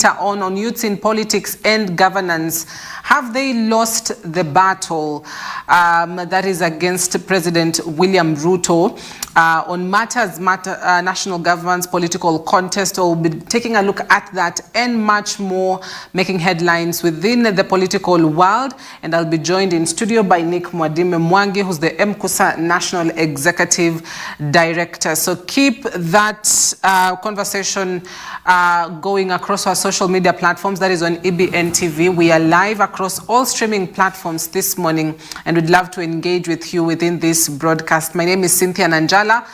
on youths in politics and governance. Have they lost the battle that is against President William Ruto on national governance, political contest? We'll be taking a look at that and much more, making headlines within the political world. And I'll be joined in studio by Nick Mwadime Mwangi, who's the MKUSA National Executive Director. So keep that conversation going across our social media platforms. That is on EBN TV. We are live across all streaming platforms this morning, and we'd love to engage with you within this broadcast. My name is Cynthia Nanjala.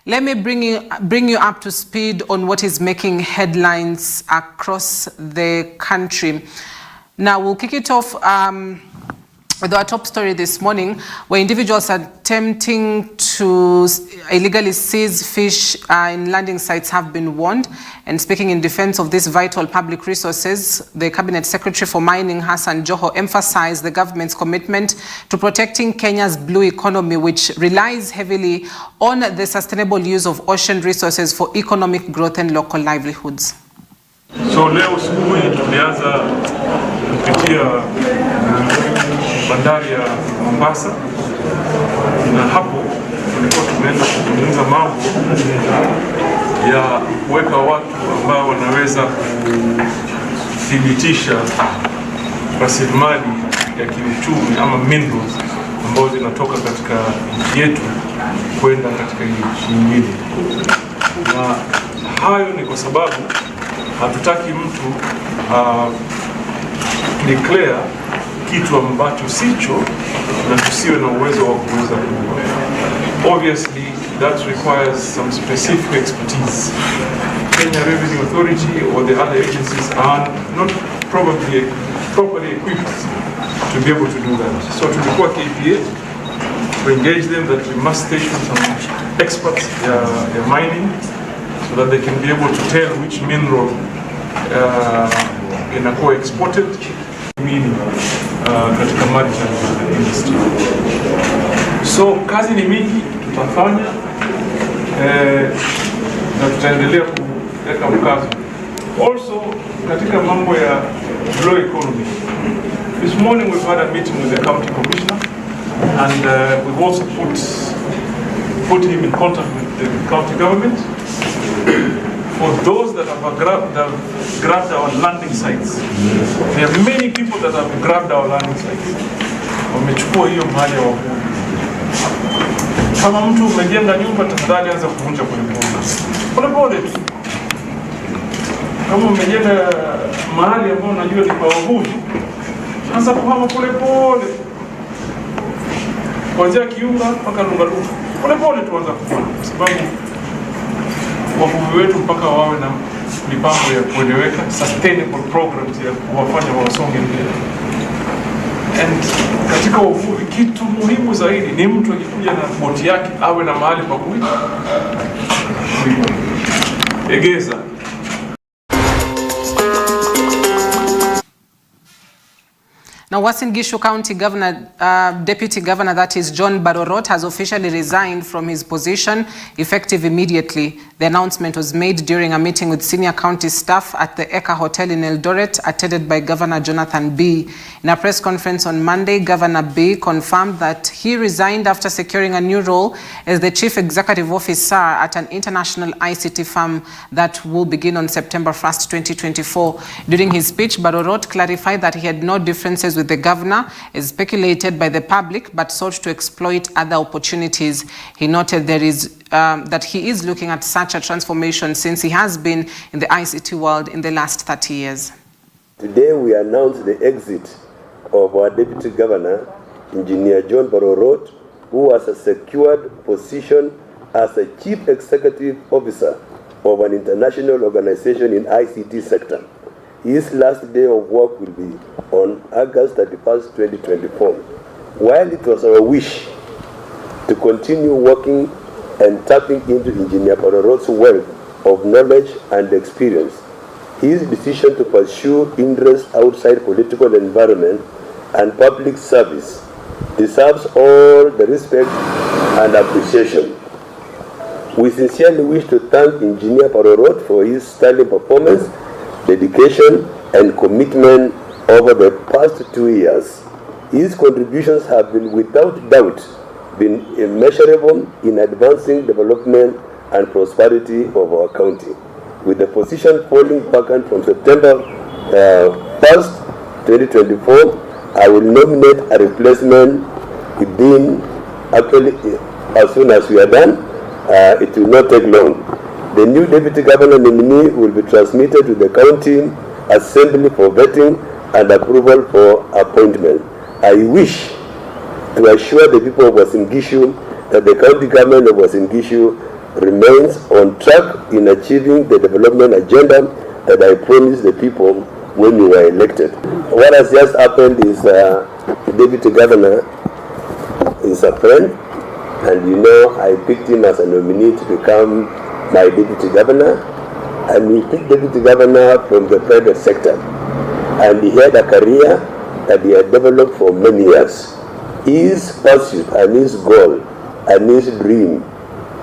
Let me bring you up to speed on what is making headlines across the country. Now, we'll kick it off with our top story this morning, where individuals are attempting to illegally seize fish in landing sites have been warned. And speaking in defense of these vital public resources, the Cabinet Secretary for Mining, Hassan Joho, emphasized the government's commitment to protecting Kenya's blue economy, which relies heavily on the sustainable use of ocean resources for economic growth and local livelihoods. So leo asubuhi tulianza kupitia bandari ya Mombasa, na hapo tulikuwa tumeenda kuzungumza mambo ya kuweka watu ambao wanaweza kuthibitisha rasilimali ya kiuchumi ama minerals ambazo zinatoka katika nchi yetu kwenda katika nchi nyingine. Na hayo ni kwa sababu hatutaki mtu declare kitu ambacho sicho na tusiwe na uwezo wa kuweza kujua. Obviously that requires some specific expertise. Kenya Revenue Authority or the other agencies are not properly equipped to be able to do that. So tulikuwa KPA to engage them that we must station some experts in mining so that they can be able to tell which mineral inakuwa exported meaning katika maritime industry. So kazi ni mingi tutafanya na tutaendelea kuweka mkazo. Also katika mambo ya blue economy. This morning we've had a meeting with the county commissioner, and we've also put him in contact with the county government. For those that have grabbed our landing sites, there are many people that have grabbed our landing sites. Wamechukua hiyo mahali ya wavuvi. Kama mtu umejenga nyumba, tafadhali anza kuvunja polepole tu. Kama umejenga mahali ambao unajua ni kwa wavuvi, anza kuhama polepole. Kuanzia Kiunga mpaka Lungalunga. Polepole tuanza kufanya, sababu wavuvi wetu mpaka wawe na mipango ya kueleweka, sustainable programs ya kuwafanya wasonge mbele. And katika uvuvi kitu muhimu zaidi ni mtu akikuja na boti yake awe na mahali pa kuegeza. Now, Uasin Gishu County Governor, Deputy Governor, that is John Barorot, has officially resigned from his position, effective immediately. The announcement was made during a meeting with senior county staff at the Eka Hotel in Eldoret, attended by Governor Jonathan B. In a press conference on Monday, Governor B confirmed that he resigned after securing a new role as the Chief Executive Officer at an international ICT firm that will begin on September 1st, 2024. During his speech, Barorot clarified that he had no differences with the governor, as speculated by the public, but sought to exploit other opportunities. He noted that he is looking at such a transformation since he has been in the ICT world in the last 30 years. Today we announce the exit of our Deputy Governor, Engineer John Barorot, who has a secured position as a Chief Executive Officer of an international organization in ICT sector. His last day of work will be on August 31st, 2024. While it was our wish to continue working and tapping into Engineer Barorot's wealth of knowledge and experience, his decision to pursue interests outside political environment and public service deserves all the respect and appreciation. We sincerely wish to thank Engineer Barorot for his sterling performance dedication, and commitment over the past 2 years. His contributions have been without doubt been immeasurable in advancing development and prosperity of our county. With the position falling vacant from September 1st, 2024, I will nominate a replacement within, actually, as soon as we are done. It will not take long. The new Deputy Governor nominee will be transmitted to the County Assembly for vetting and approval for appointment. I wish to assure the people of Uasin Gishu that the County Government of Uasin Gishu remains on track in achieving the development agenda that I promised the people when we were elected. What has just happened is the Deputy Governor is a friend, and you know I picked him as a nominee to become my Deputy Governor, and we picked Deputy Governor from the private sector, and he had a career that he had developed for many years. His pursuit and his goal and his dream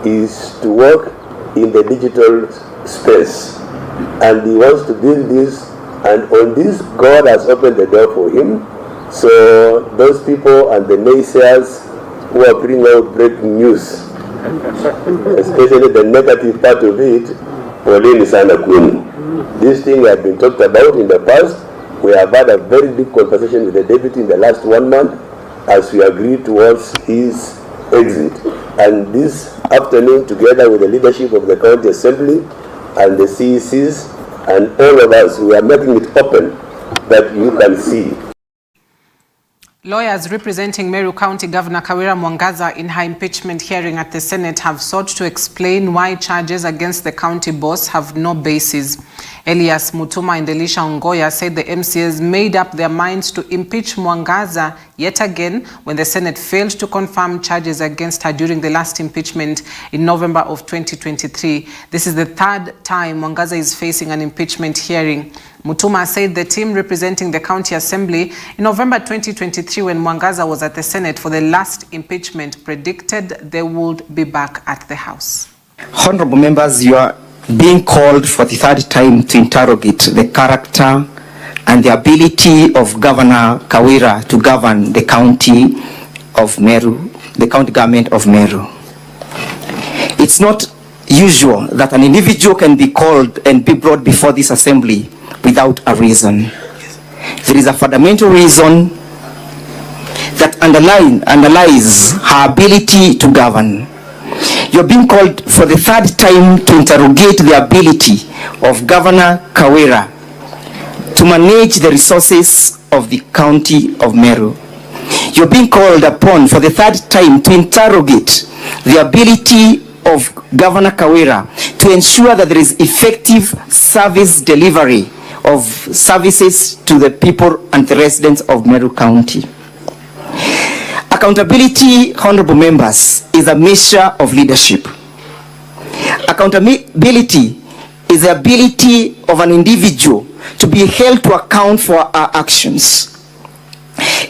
is to work in the digital space, and he wants to build this, and on this God has opened the door for him. So those people and the naysayers who are bringing out breaking news, especially the negative part of it, Pauline Sana Queen. This thing had been talked about in the past. We have had a very deep conversation with the deputy in the last 1 month as we agreed towards his exit. And this afternoon, together with the leadership of the County Assembly and the CECs and all of us, we are making it open that you can see. Lawyers representing Meru County Governor Kawira Mwangaza in her impeachment hearing at the Senate have sought to explain why charges against the county boss have no basis. Elias Mutuma and Elisha Ongoya said the MCAs made up their minds to impeach Mwangaza yet again when the Senate failed to confirm charges against her during the last impeachment in November of 2023. This is the third time Mwangaza is facing an impeachment hearing. Mutuma said the team representing the County Assembly in November 2023 when Mwangaza was at the Senate for the last impeachment predicted they would be back at the House. Honorable members, you are being called for the third time to interrogate the character and the ability of Governor Kawira to govern the county of Meru, the county government of Meru. It's not usual that an individual can be called and be brought before this assembly without a reason. There is a fundamental reason that underlies her ability to govern. You're being called for the third time to interrogate the ability of Governor Kawira to manage the resources of the county of Meru. You're being called upon for the third time to interrogate the ability of Governor Kawira to ensure that there is effective service delivery of services to the people and the residents of Meru County. Accountability, honorable members, is a measure of leadership. Accountability is the ability of an individual to be held to account for our actions.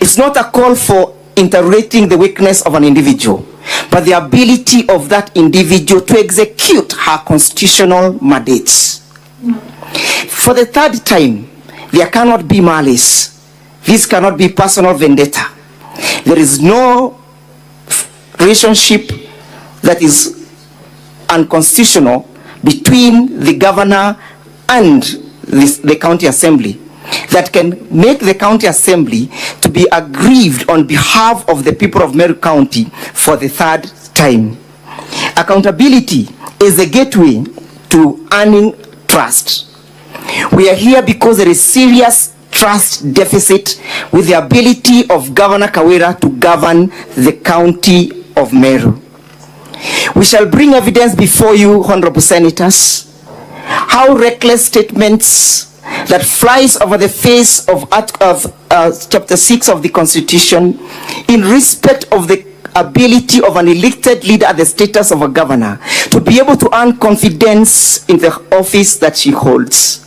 It's not a call for interrogating the weakness of an individual, but the ability of that individual to execute her constitutional mandates. For the third time, there cannot be malice. This cannot be personal vendetta. There is no relationship that is unconstitutional between the governor and the county assembly that can make the county assembly to be aggrieved on behalf of the people of Meru County for the third time. Accountability is a gateway to earning trust. We are here because there is serious trust deficit with the ability of Governor Kawira to govern the county of Meru. We shall bring evidence before you, honorable senators, how reckless statements that flies over the face of chapter 6 of the Constitution in respect of the ability of an elected leader at the status of a governor to be able to earn confidence in the office that she holds.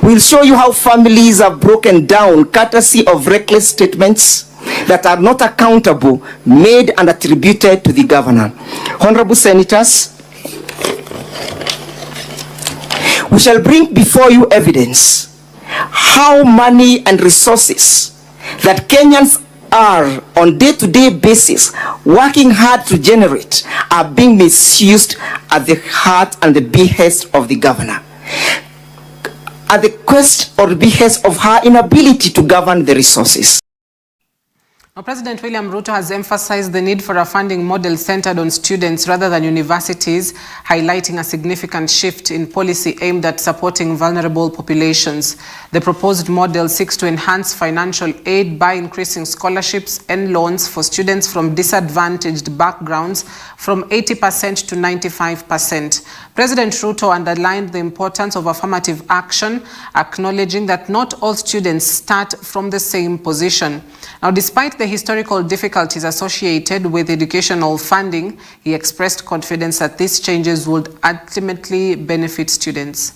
We'll show you how families are broken down courtesy of reckless statements that are not accountable, made and attributed to the governor. Honorable senators, We shall bring before you evidence how money and resources that Kenyans are on day-to-day basis working hard to generate are being misused at the heart and the behest of the governor, at the quest or behest of her inability to govern the resources. Now, President William Ruto has emphasized the need for a funding model centered on students rather than universities, highlighting a significant shift in policy aimed at supporting vulnerable populations. The proposed model seeks to enhance financial aid by increasing scholarships and loans for students from disadvantaged backgrounds from 80% to 95%. President Ruto underlined the importance of affirmative action, acknowledging that not all students start from the same position. Now, despite the historical difficulties associated with educational funding, he expressed confidence that these changes would ultimately benefit students.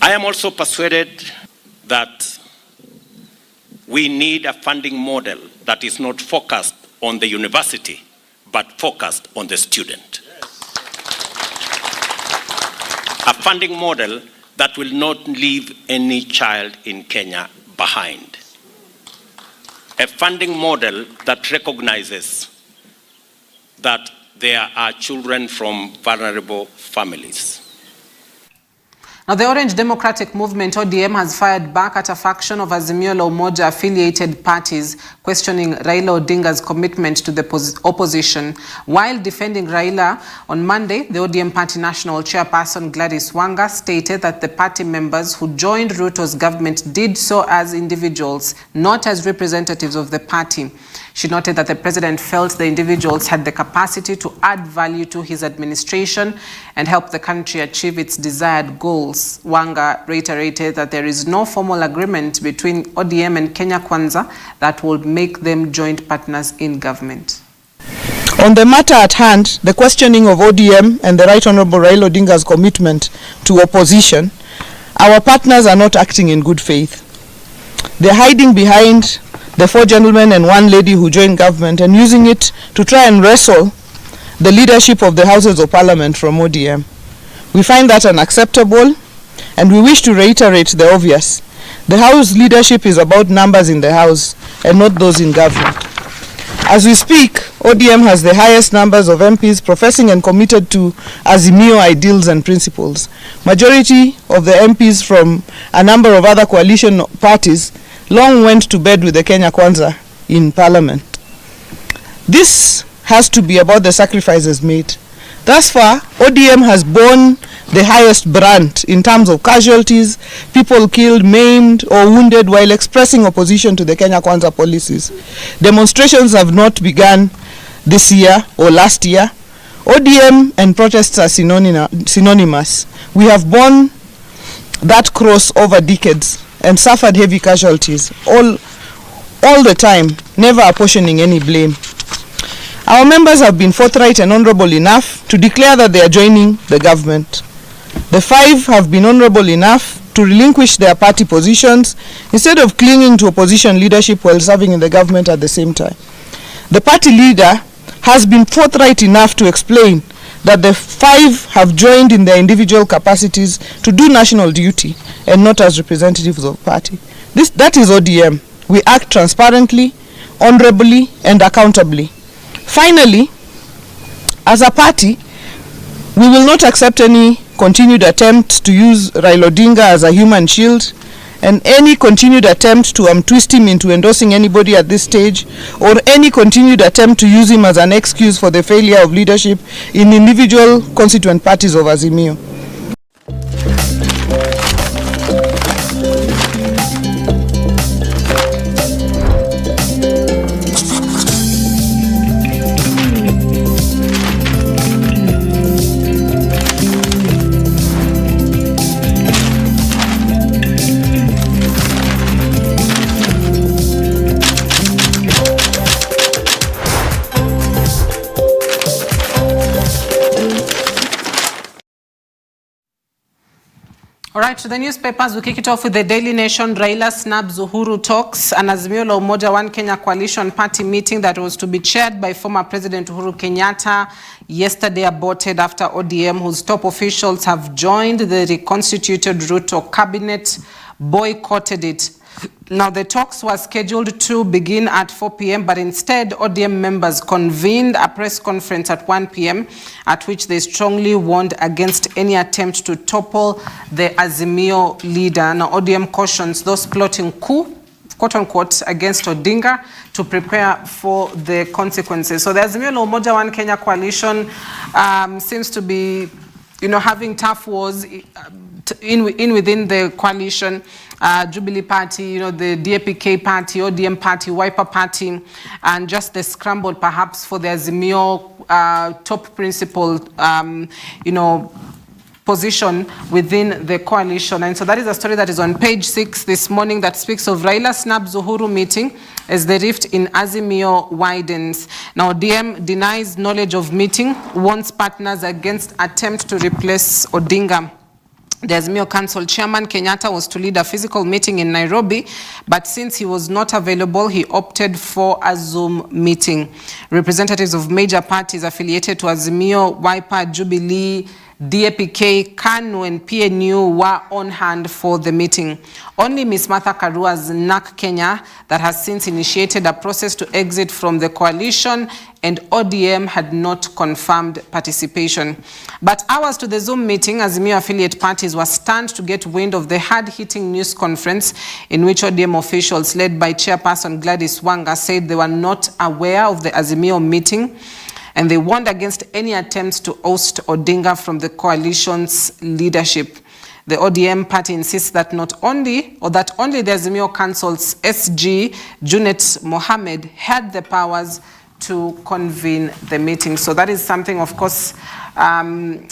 I am also persuaded that we need a funding model that is not focused on the university, but focused on the student. A funding model that will not leave any child in Kenya behind. A funding model that recognizes that there are children from vulnerable families. Now, the Orange Democratic Movement, ODM, has fired back at a faction of Azimio la Umoja affiliated parties, questioning Raila Odinga's commitment to the opposition. While defending Raila on Monday, the ODM party national chairperson Gladys Wanga stated that the party members who joined Ruto's government did so as individuals, not as representatives of the party. She noted that the president felt the individuals had the capacity to add value to his administration and help the country achieve its desired goals. Wanga reiterated that there is no formal agreement between ODM and Kenya Kwanza that would make them joint partners in government. On the matter at hand, the questioning of ODM and the Right Honorable Raila Odinga's commitment to opposition, our partners are not acting in good faith. They're hiding behind the 4 gentlemen and 1 lady who joined government and using it to try and wrestle the leadership of the Houses of Parliament from ODM. We find that unacceptable, and we wish to reiterate the obvious. The House leadership is about numbers in the House and not those in government. As we speak, ODM has the highest numbers of MPs professing and committed to Azimio ideals and principles. Majority of the MPs from a number of other coalition parties long went to bed with the Kenya Kwanza in Parliament. This has to be about the sacrifices made. Thus far, ODM has borne the highest brunt in terms of casualties, people killed, maimed or wounded while expressing opposition to the Kenya Kwanza policies. Demonstrations have not begun this year or last year. ODM and protests are synonymous. We have borne that cross over decades and suffered heavy casualties all the time, never apportioning any blame. Our members have been forthright and honorable enough to declare that they are joining the government. The 5 have been honorable enough to relinquish their party positions instead of clinging to opposition leadership while serving in the government at the same time. The party leader has been forthright enough to explain that the 5 have joined in their individual capacities to do national duty and not as representatives of party. That is ODM. We act transparently, honorably, and accountably. Finally, as a party, we will not accept any continued attempt to use Raila Odinga as a human shield and any continued attempt to twist him into endorsing anybody at this stage, or any continued attempt to use him as an excuse for the failure of leadership in individual constituent parties of Azimio. right, to the newspapers, we kick it off with the Daily Nation. Raila snubs Uhuru talks. An Azimio la Umoja One Kenya coalition party meeting that was to be chaired by former President Uhuru Kenyatta yesterday aborted after ODM, whose top officials have joined the reconstituted Ruto cabinet, boycotted it. Now, the talks were scheduled to begin at 4 p.m., but instead, ODM members convened a press conference at 1 p.m., at which they strongly warned against any attempt to topple the Azimio leader. Now, ODM cautions those plotting coup, quote-unquote, against Odinga to prepare for the consequences. So the Azimio la Umoja One Kenya coalition seems to be, having tough wars within the coalition. Jubilee Party, the DAPK Party, ODM Party, Wiper Party, and just the scramble perhaps for the Azimio top principal, position within the coalition. And so that is a story that is on page 6 this morning that speaks of Raila snubs Uhuru meeting as the rift in Azimio widens. Now, DM denies knowledge of meeting, warns partners against attempt to replace Odinga. The Azimio Council Chairman Kenyatta was to lead a physical meeting in Nairobi, but since he was not available, he opted for a Zoom meeting. Representatives of major parties affiliated to Azimio, Wiper, Jubilee, DAPK, KANU and PNU were on hand for the meeting. Only Ms. Martha Karua's NAC Kenya, that has since initiated a process to exit from the coalition, and ODM had not confirmed participation. But hours to the Zoom meeting, Azimio affiliate parties were stunned to get wind of the hard-hitting news conference in which ODM officials led by Chairperson Gladys Wanga said they were not aware of the Azimio meeting, and they warned against any attempts to oust Odinga from the coalition's leadership. The ODM party insists that only the Azimio Council's SG, Junet Mohammed, had the powers to convene the meeting. So that is something, of course,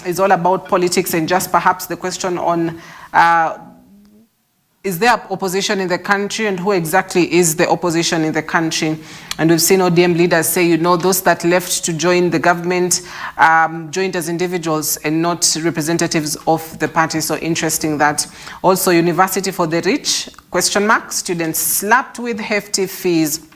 is all about politics, and just perhaps the question on is there opposition in the country, and who exactly is the opposition in the country? And we've seen ODM leaders say, those that left to join the government joined as individuals and not representatives of the party. So interesting that. Also, university for the rich, ? Students slapped with hefty fees,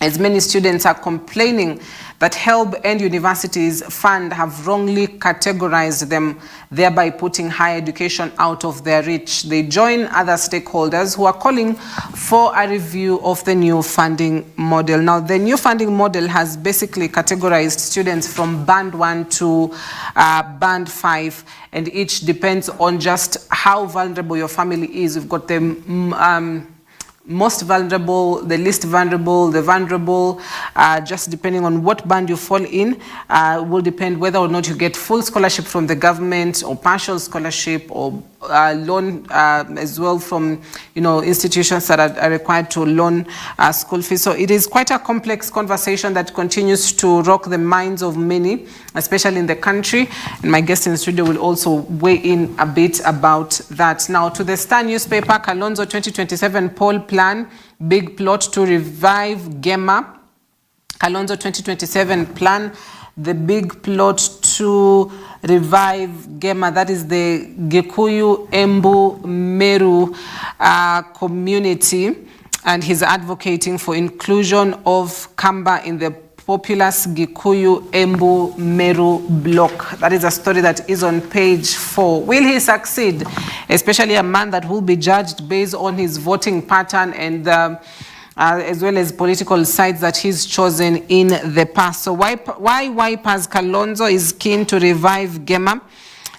as many students are complaining that HELB and universities fund have wrongly categorized them, thereby putting higher education out of their reach. They join other stakeholders who are calling for a review of the new funding model. Now, the new funding model has basically categorized students from Band 1 to Band 5, and each depends on just how vulnerable your family is. We've got the most vulnerable, the least vulnerable, the vulnerable, just depending on what band you fall in, will depend whether or not you get full scholarship from the government or partial scholarship or loan as well from, institutions that are required to loan school fees. So it is quite a complex conversation that continues to rock the minds of many, especially in the country. And my guest in the studio will also weigh in a bit about that. Now, to the Star newspaper, Kalonzo 2027 poll plan, big plot to revive Gema. Kalonzo 2027 plan, the big plot to revive Gema, that is the Gikuyu Embu Meru community, and he's advocating for inclusion of Kamba in the populous Gikuyu Embu Meru block. That is a story that is on page 4. Will he succeed? Especially a man that will be judged based on his voting pattern and as well as political sides that he's chosen in the past. So why Wiper's Kalonzo is keen to revive Gema?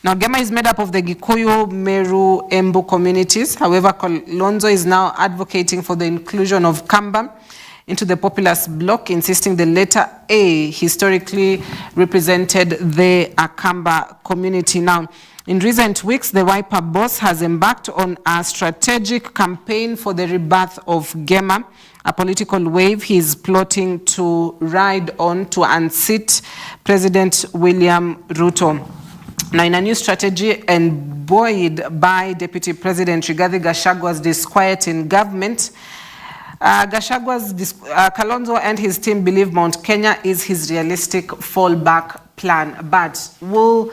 Now, Gema is made up of the Gikuyu, Meru, Embu communities. However, Kalonzo is now advocating for the inclusion of Kamba into the populous bloc, insisting the letter A historically represented the Akamba community. Now, in recent weeks, the Wiper boss has embarked on a strategic campaign for the rebirth of Gema, a political wave he is plotting to ride on to unseat President William Ruto. Now, in a new strategy and buoyed by Deputy President Rigathi Gachagwa's disquiet in government, Kalonzo and his team believe Mount Kenya is his realistic fallback plan. But will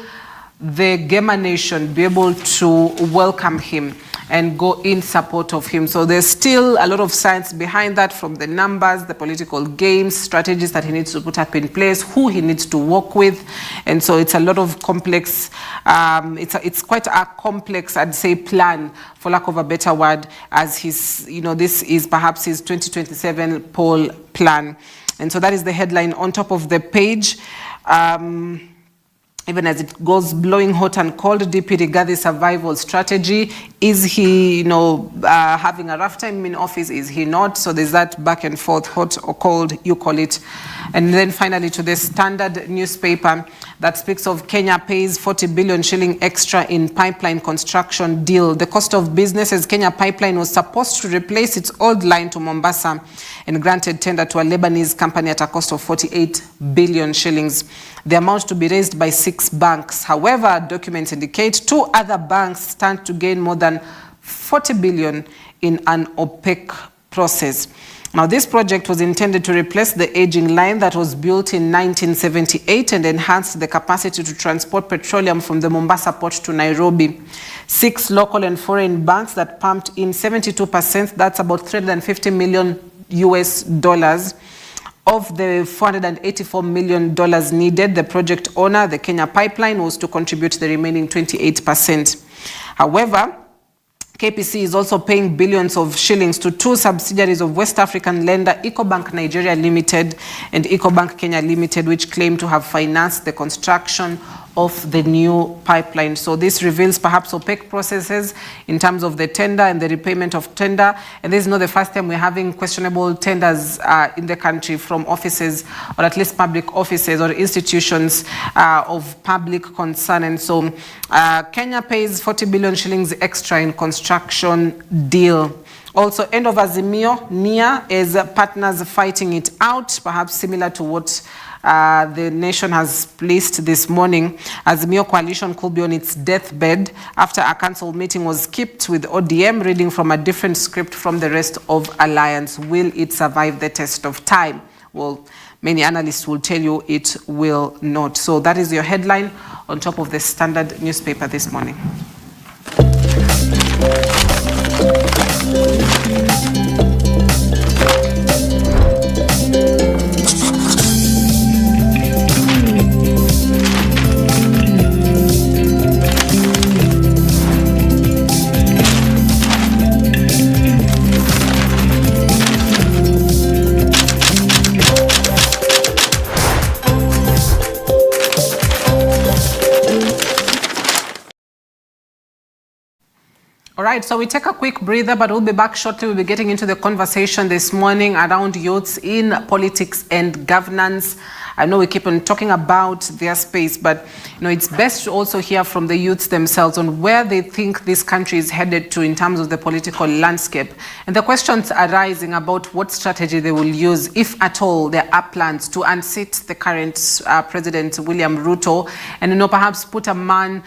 the Gamer Nation be able to welcome him and go in support of him. So there's still a lot of science behind that, from the numbers, the political games, strategies that he needs to put up in place, who he needs to work with. And so it's a lot of complex, it's quite a complex, I'd say, plan, for lack of a better word, as his, this is perhaps his 2027 poll plan. And so that is the headline on top of the page. Even as it goes blowing hot and cold, DP Rigathi survival strategy. Is he, having a rough time in office? Is he not? So there's that back and forth, hot or cold, you call it. And then finally to the Standard newspaper that speaks of Kenya pays 40 billion shilling extra in pipeline construction deal. The cost of business as Kenya Pipeline was supposed to replace its old line to Mombasa and granted tender to a Lebanese company at a cost of 48 billion shillings. The amount to be raised by 6 banks. However, documents indicate 2 other banks stand to gain more than 40 billion in an opaque process. Now, this project was intended to replace the aging line that was built in 1978 and enhance the capacity to transport petroleum from the Mombasa port to Nairobi. 6 local and foreign banks that pumped in 72%, that's about $350 million US. Of the $484 million needed, the project owner, the Kenya Pipeline, was to contribute the remaining 28%. However, KPC is also paying billions of shillings to 2 subsidiaries of West African lender Ecobank Nigeria Limited and Ecobank Kenya Limited, which claim to have financed the construction of the new pipeline. So this reveals perhaps opaque processes in terms of the tender and the repayment of tender. And this is not the first time we're having questionable tenders in the country from offices, or at least public offices or institutions of public concern. And so Kenya pays 40 billion shillings extra in construction deal. Also, end of Azimio, NIA, is partners fighting it out, perhaps similar to what the nation has placed this morning. Azimio coalition could be on its deathbed after a council meeting was skipped, with ODM reading from a different script from the rest of Alliance. Will it survive the test of time? Well, many analysts will tell you it will not. So that is your headline on top of the Standard newspaper this morning. All right, so we take a quick breather, but we'll be back shortly. We'll be getting into the conversation this morning around youths in politics and governance. I know we keep on talking about their space, but it's best to also hear from the youths themselves on where they think this country is headed to in terms of the political landscape. And the questions arising about what strategy they will use, if at all there are plans to unseat the current President William Ruto, and perhaps put a man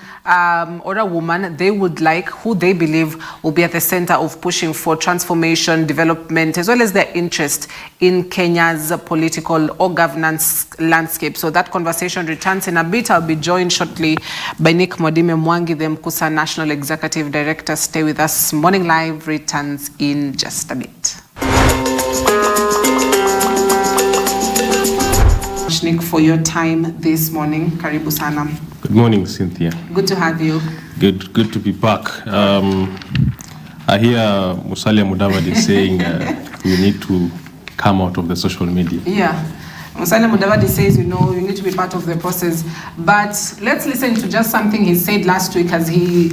or a woman they would like, who they believe will be at the center of pushing for transformation, development, as well as their interest in Kenya's political or governance landscape. So that conversation returns in a bit. I'll be joined shortly by Nick Modime Mwangi, the Mkusa National Executive Director. Stay with us. Morning Live returns in just a bit. Nick, for your time this morning. Karibu sana. Good morning, Cynthia. Good to have you. Good to be back. I hear Musalia Mudavadi saying we need to come out of the social media. Yeah. Musalia Mudavadi says, you need to be part of the process. But let's listen to just something he said last week, as he,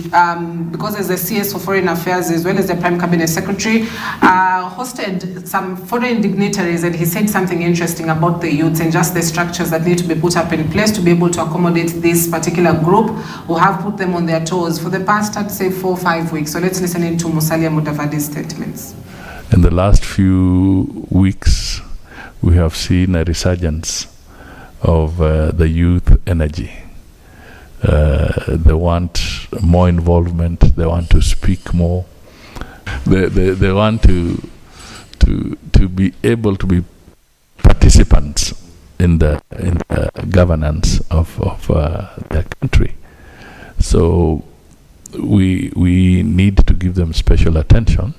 because as the CS for Foreign Affairs as well as the Prime Cabinet Secretary, hosted some foreign dignitaries, and he said something interesting about the youths and just the structures that need to be put up in place to be able to accommodate this particular group who have put them on their toes for the past, I'd say, 4 or 5 weeks. So let's listen into Musalia Mudavadi's statements. In the last few weeks, we have seen a resurgence of the youth energy. They want more involvement. They want to speak more. They want to be able to be participants in the governance of their country. So we need to give them special attention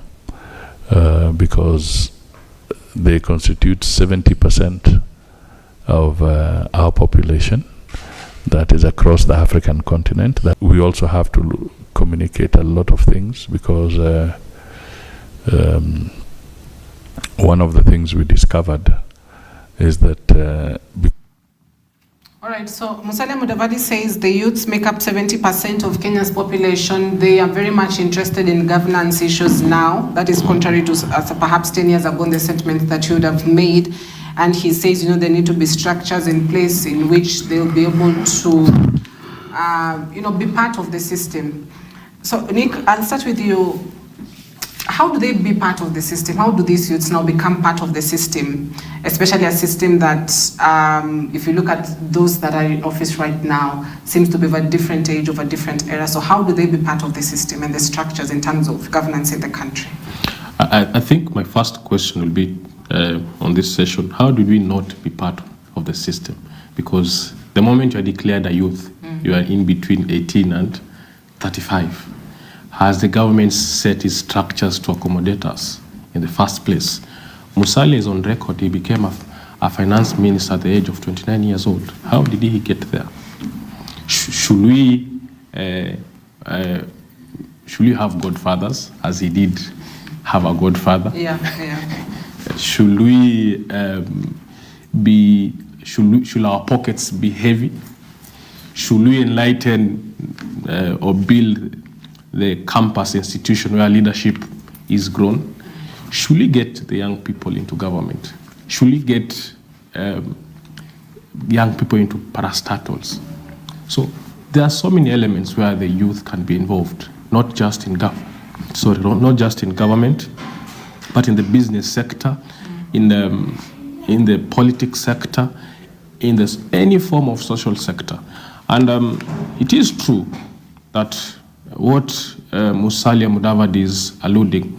because they constitute 70% of our population that is across the African continent. That we also have to communicate a lot of things because one of the things we discovered is that all right, so Musalia Mudavadi says the youths make up 70% of Kenya's population. They are very much interested in governance issues now. That is contrary to perhaps 10 years ago the statement that you would have made. And he says, you know, there need to be structures in place in which they'll be able to, you know, be part of the system. So Nick, I'll start with you. How do they be part of the system? How do these youths now become part of the system, especially a system that, if you look at those that are in office right now, seems to be of a different age, of a different era. So how do they be part of the system and the structures in terms of governance in the country? I think my first question will be on this session, how do we not be part of the system? Because the moment you are declared a youth, you are in between 18 and 35. Has the government set its structures to accommodate us in the first place? Musalia is on record, he became a finance minister at the age of 29 years old. How did he get there? Should we have godfathers, as he did have a godfather? Yeah. Should we should our pockets be heavy? Should we enlighten or build the campus institution where leadership is grown? Should we get the young people into government? Should we get young people into parastatals? So there are so many elements where the youth can be involved, not just in government, but in the business sector, in the politics sector, in any form of social sector. And it is true that what Musalia Mudavadi is alluding,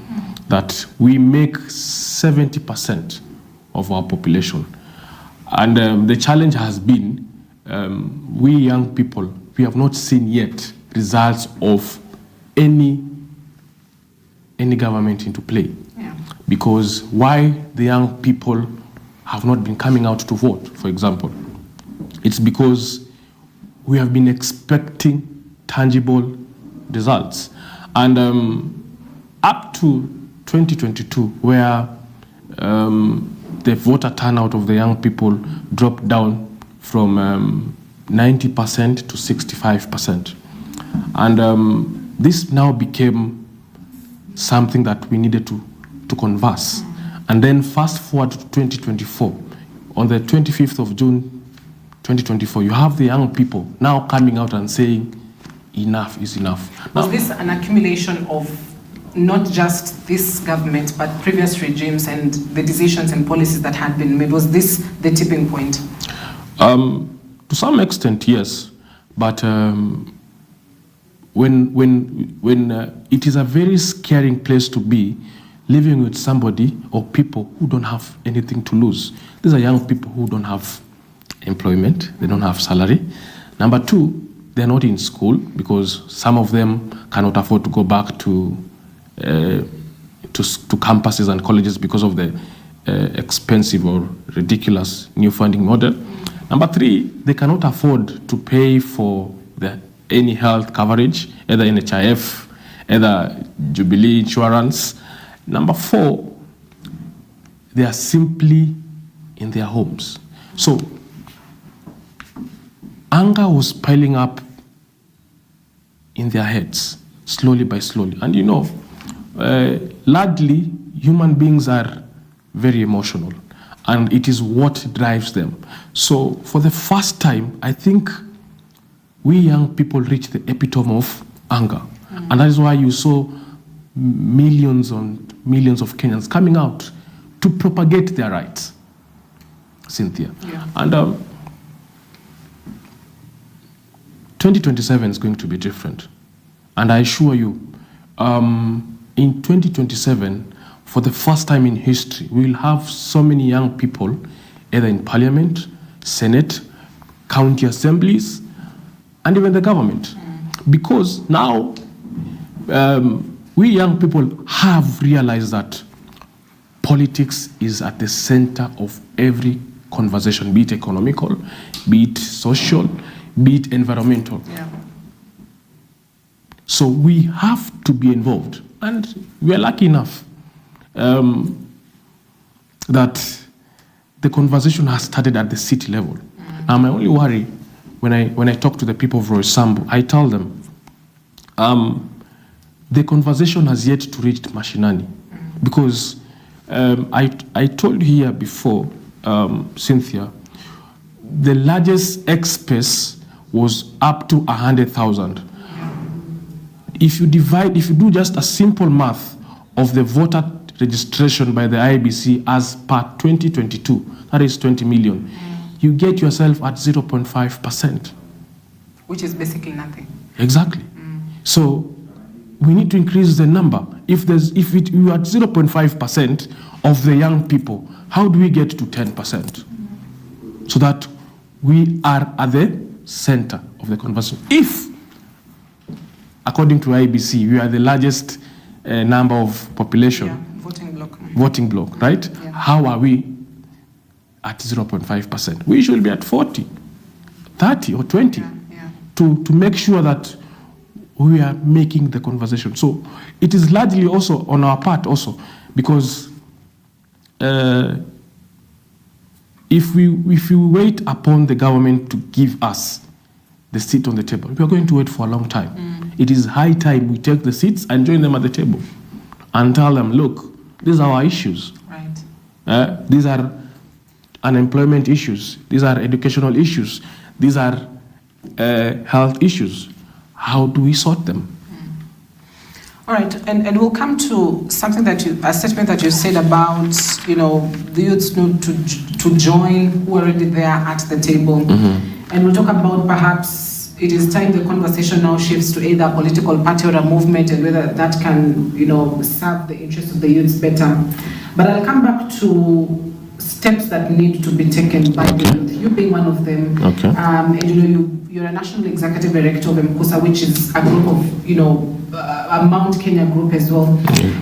that we make 70% of our population. And the challenge has been, we young people, we have not seen yet results of any government into play. Yeah. Because why the young people have not been coming out to vote, for example, it's because we have been expecting tangible results. And up to 2022, where the voter turnout of the young people dropped down from 90% to 65%. And this now became something that we needed to converse. And then fast forward to 2024, on the 25th of June 2024, you have the young people now coming out and saying, enough is enough. Was this an accumulation of not just this government, but previous regimes and the decisions and policies that had been made? Was this the tipping point? To some extent, yes. But when it is a very scary place to be, living with somebody or people who don't have anything to lose. These are young people who don't have employment, they don't have salary. Number two, they're not in school because some of them cannot afford to go back to campuses and colleges because of the expensive or ridiculous new funding model. Number three, they cannot afford to pay for any health coverage, either NHIF, either Jubilee Insurance. Number four, they are simply in their homes. So anger was piling up in their heads, slowly by slowly. And you know, largely, human beings are very emotional, and it is what drives them. So for the first time, I think we young people reached the epitome of anger. Mm. And that is why you saw millions on millions of Kenyans coming out to propagate their rights, Cynthia. Yeah. And 2027 is going to be different. And I assure you, in 2027, for the first time in history, we will have so many young people, either in parliament, Senate, county assemblies, and even the government. Because now we young people have realized that politics is at the center of every conversation, be it economical, be it social, be it environmental. Yeah. So we have to be involved. And we are lucky enough that the conversation has started at the city level. Now, my only worry when I talk to the people of Roysambu, I tell them the conversation has yet to reach Mashinani. Because I told you here before, Cynthia, the largest airspace was up to 100,000. If you do just a simple math of the voter registration by the IBC as per 2022, that is 20 million, you get yourself at 0.5%. Which is basically nothing. Exactly. So we need to increase the number. If you are at 0.5% of the young people, how do we get to 10%? So that we are at the center of the conversation. If, according to IBC, we are the largest number of population, voting bloc, right? Yeah. How are we at 0.5%? We should be at 40, 30 or 20 to make sure that we are making the conversation. So it is largely also on our part also, because if we wait upon the government to give us the seat on the table, we are going to wait for a long time. It is high time we take the seats and join them at the table and tell them, look, these are our issues. Right. These are unemployment issues. These are educational issues. These are health issues. How do we sort them? All right, and we'll come to something a statement that you said about, the youths need to join who are already there at the table. And we'll talk about perhaps it is time the conversation now shifts to either a political party or a movement, and whether that can, serve the interests of the youths better. But I'll come back to steps that need to be taken by the youth. You being one of them. Okay. And you're a national executive director of MKUSA, which is a group of, a Mount Kenya group as well.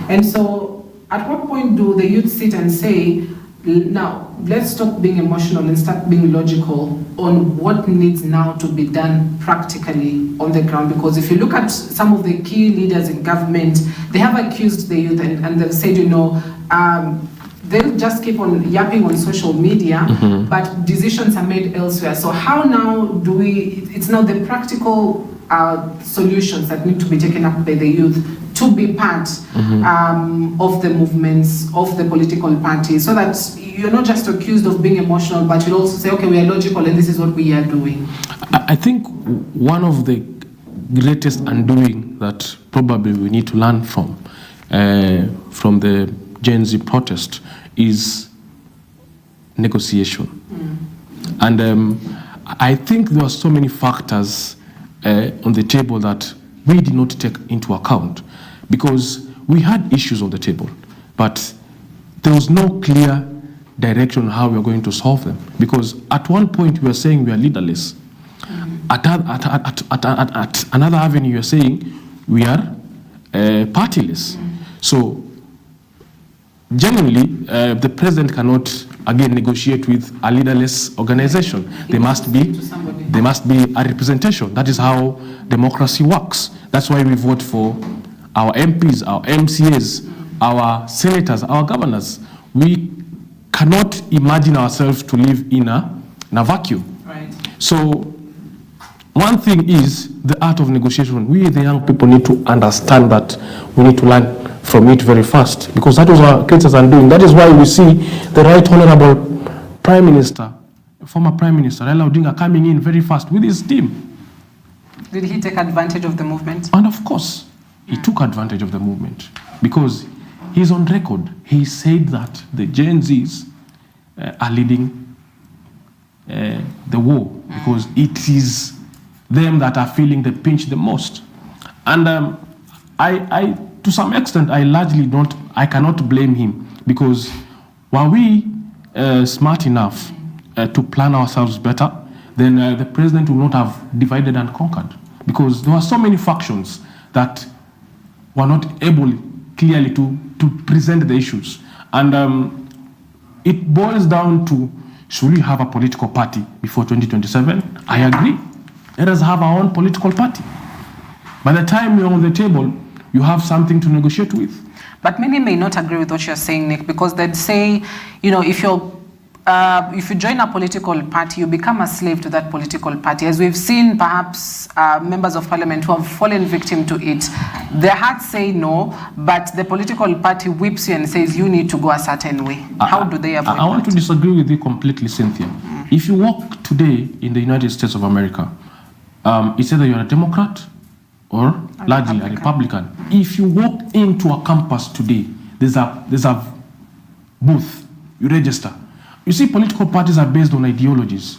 And so at what point do the youth sit and say, now let's stop being emotional and start being logical on what needs now to be done practically on the ground? Because if you look at some of the key leaders in government, they have accused the youth and they've said, they'll just keep on yapping on social media, but decisions are made elsewhere. So how now it's now the practical solutions that need to be taken up by the youth to be part of the movements, of the political parties, so that you're not just accused of being emotional, but you'll also say, okay, we are logical and this is what we are doing. I think one of the greatest undoing that probably we need to learn from the Gen Z protest is negotiation. And I think there are so many factors on the table that we did not take into account, because we had issues on the table, but there was no clear direction on how we are going to solve them. Because at one point we were saying we are leaderless. At another avenue you are saying we are partyless. So generally, the president cannot again negotiate with a leaderless organization. There must be a representation. That is how democracy works. That's why we vote for our MPs, our MCAs, our senators, our governors. We cannot imagine ourselves to live in a vacuum. Right. So one thing is the art of negotiation. We, the young people, need to understand that. We need to learn from it very fast, because that was our creators undoing. That is why we see the Right Honorable Prime Minister, former Prime Minister Raila Odinga, coming in very fast with his team. Did he take advantage of the movement? And of course, he took advantage of the movement, because he's on record. He said that the Gen Zs are leading the war, because it is them that are feeling the pinch the most. And I to some extent, I cannot blame him, because were we smart enough to plan ourselves better, then the president would not have divided and conquered. because there were so many factions that were not able clearly to present the issues. And it boils down to, should we have a political party before 2027? I agree. Let us have our own political party. By the time you're on the table, you have something to negotiate with. But many may not agree with what you're saying, Nick, because they'd say, you know, if you join a political party, you become a slave to that political party. As we've seen, perhaps members of parliament who have fallen victim to it, their hearts say no, but the political party whips you and says you need to go a certain way. How do they avoid that? I want to disagree with you completely, Cynthia. If you walk today in the United States of America, it's either you're a Democrat or largely a Republican. If you walk into a campus today, there's a booth, you register. You see, political parties are based on ideologies.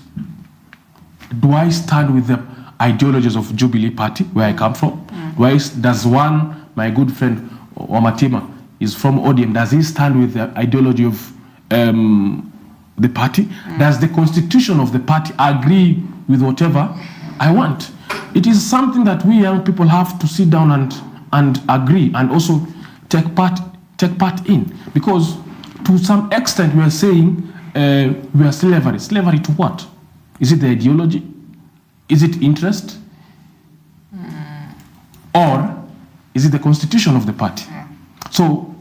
Do I stand with the ideologies of Jubilee Party, where I come from? Does my good friend Wamatima is from ODM, does he stand with the ideology of the party? Does the constitution of the party agree with whatever I want? It is something that we young people have to sit down and agree and also take part in, because to some extent we are saying we are slavery. Slavery to what? Is it the ideology? Is it interest? Or is it the constitution of the party? So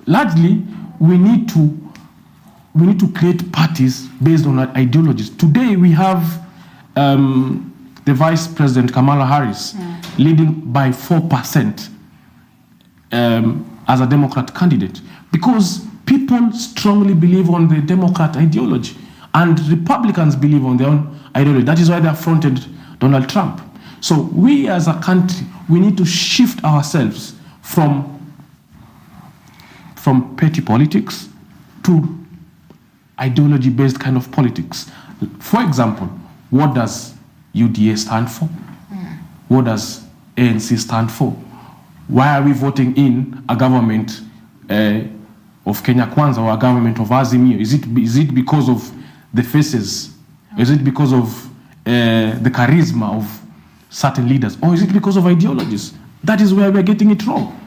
largely we need to create parties based on ideologies. Today we have the Vice President Kamala Harris leading by 4% as a Democrat candidate, because people strongly believe on the Democrat ideology and Republicans believe on their own ideology. That is why they affronted Donald Trump. So we as a country, we need to shift ourselves from petty politics to ideology-based kind of politics. For example, what does UDA stand for? What does ANC stand for? Why are we voting in a government of Kenya Kwanza or a government of Azimio? Is it because of the faces? Is it because of the charisma of certain leaders? Or is it because of ideologies? That is where we're getting it wrong.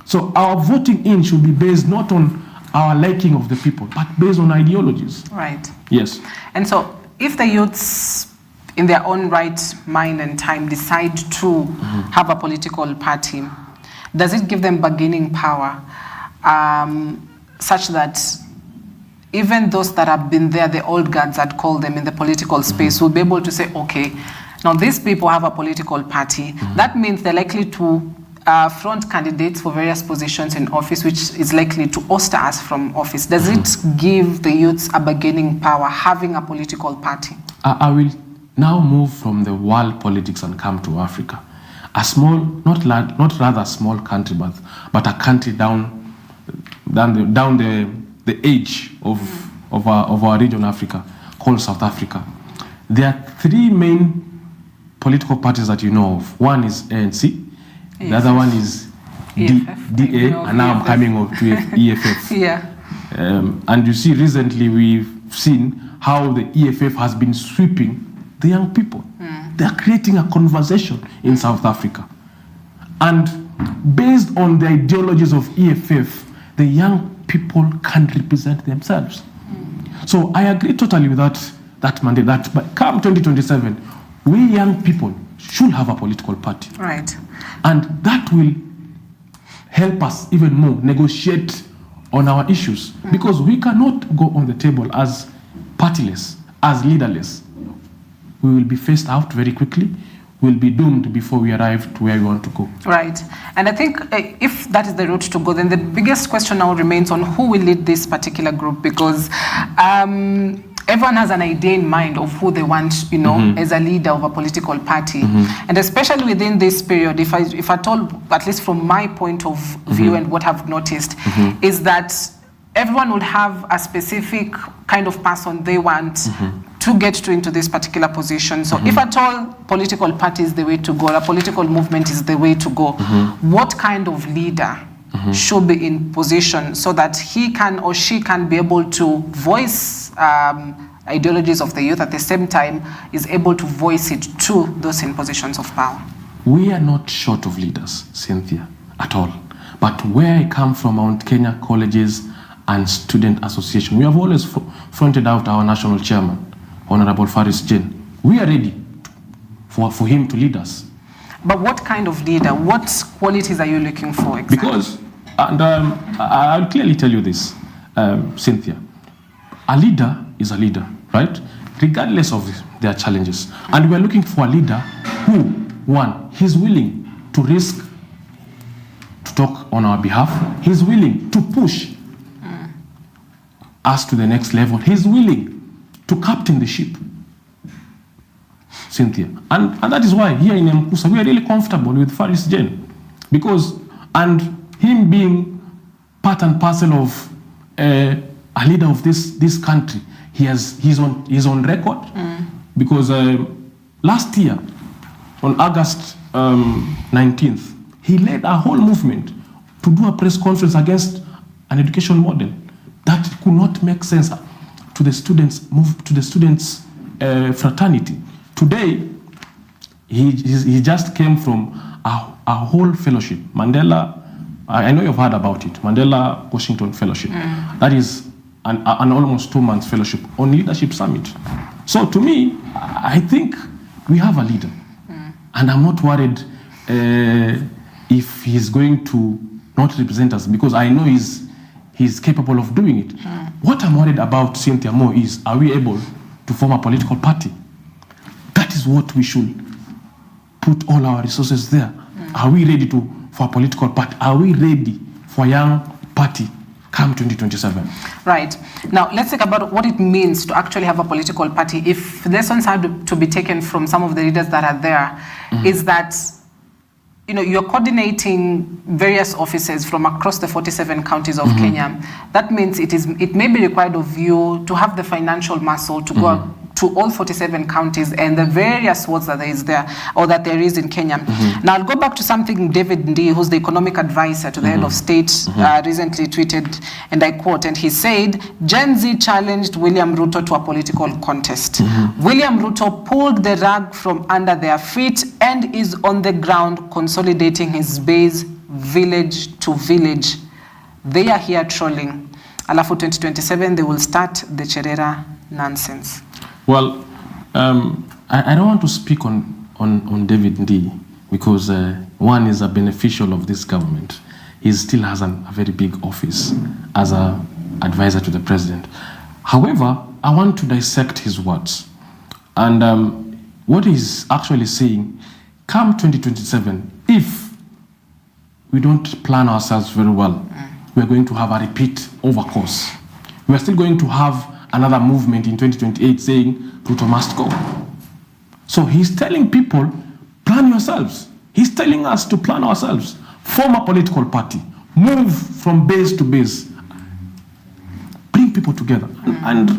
So our voting in should be based not on our liking of the people, but based on ideologies. Right. Yes. And so if the youths in their own right mind and time decide to have a political party, does it give them bargaining power such that even those that have been there, the old guards that call them in the political space, will be able to say, okay, now these people have a political party. That means they're likely to front candidates for various positions in office, which is likely to oust us from office. Does it give the youths a bargaining power having a political party? I will now move from the world politics and come to Africa. A small, not rather small country, but a country down the edge of our region, Africa, called South Africa. There are three main political parties that you know of. One is ANC, the other one is DA, and now I'm coming over to EFF. Yeah. And you see, recently we've seen how the EFF has been sweeping the young people. They are creating a conversation in South Africa. And based on the ideologies of EFF, the young people can represent themselves. So I agree totally with that mandate, that by come 2027, we young people should have a political party. Right. And that will help us even more negotiate on our issues, because we cannot go on the table as partyless, as leaderless. We will be phased out very quickly. We'll be doomed before we arrive to where we want to go. Right. And I think if that is the route to go, then the biggest question now remains on who will lead this particular group, because everyone has an idea in mind of who they want, as a leader of a political party. And especially within this period, if I told, at least from my point of view and what I've noticed, is that everyone would have a specific kind of person they want to get into this particular position. So if at all political party is the way to go, a political movement is the way to go, what kind of leader should be in position so that he can or she can be able to voice ideologies of the youth, at the same time is able to voice it to those in positions of power? We are not short of leaders, Cynthia, at all. But where I come from, Mount Kenya Colleges and Student Association, we have always fronted out our national chairman, Honorable Faris Jane. We are ready for him to lead us. But what kind of leader? What qualities are you looking for exactly? Because, and I'll clearly tell you this, Cynthia, a leader is a leader, right? Regardless of their challenges. And we're looking for a leader who, one, he's willing to risk to talk on our behalf. He's willing to push us to the next level. He's willing to captain the ship, Cynthia. And that is why here in Mkusa, we are really comfortable with Faris Jane. Because, and him being part and parcel of a leader of this country, he's on record. Because last year, on August 19th, he led a whole movement to do a press conference against an education model that could not make sense to the students, fraternity. Today, he just came from a whole fellowship, Mandela. I know you've heard about it, Mandela Washington Fellowship. That is an almost 2 months fellowship on Leadership Summit. So to me, I think we have a leader, and I'm not worried if he's going to not represent us, because I know he's capable of doing it. What I'm worried about, Cynthia, more is, are we able to form a political party? That is what we should put all our resources there. Are we ready for a political party? Are we ready for a young party come 2027? Right. Now, let's talk about what it means to actually have a political party. If lessons had to be taken from some of the leaders that are there, is that you're coordinating various offices from across the 47 counties of Kenya. That means it may be required of you to have the financial muscle to go to all 47 counties and the various wards that there is in Kenya. Now, I'll go back to something David Ndii, who's the economic advisor to the head of state, recently tweeted, and I quote, and he said, Gen Z challenged William Ruto to a political contest. William Ruto pulled the rug from under their feet and is on the ground consolidating his base village to village. They are here trolling. Alafu 2027, they will start the Cherera nonsense. Well, I don't want to speak on David Ndii because one is a beneficial of this government. He still has a very big office as an advisor to the president. However, I want to dissect his words. And what he's actually saying, come 2027, if we don't plan ourselves very well, we're going to have a repeat overcourse. We're still going to have another movement in 2028 saying Ruto must go. So he's telling people, plan yourselves. He's telling us to plan ourselves. Form a political party. Move from base to base. Bring people together. And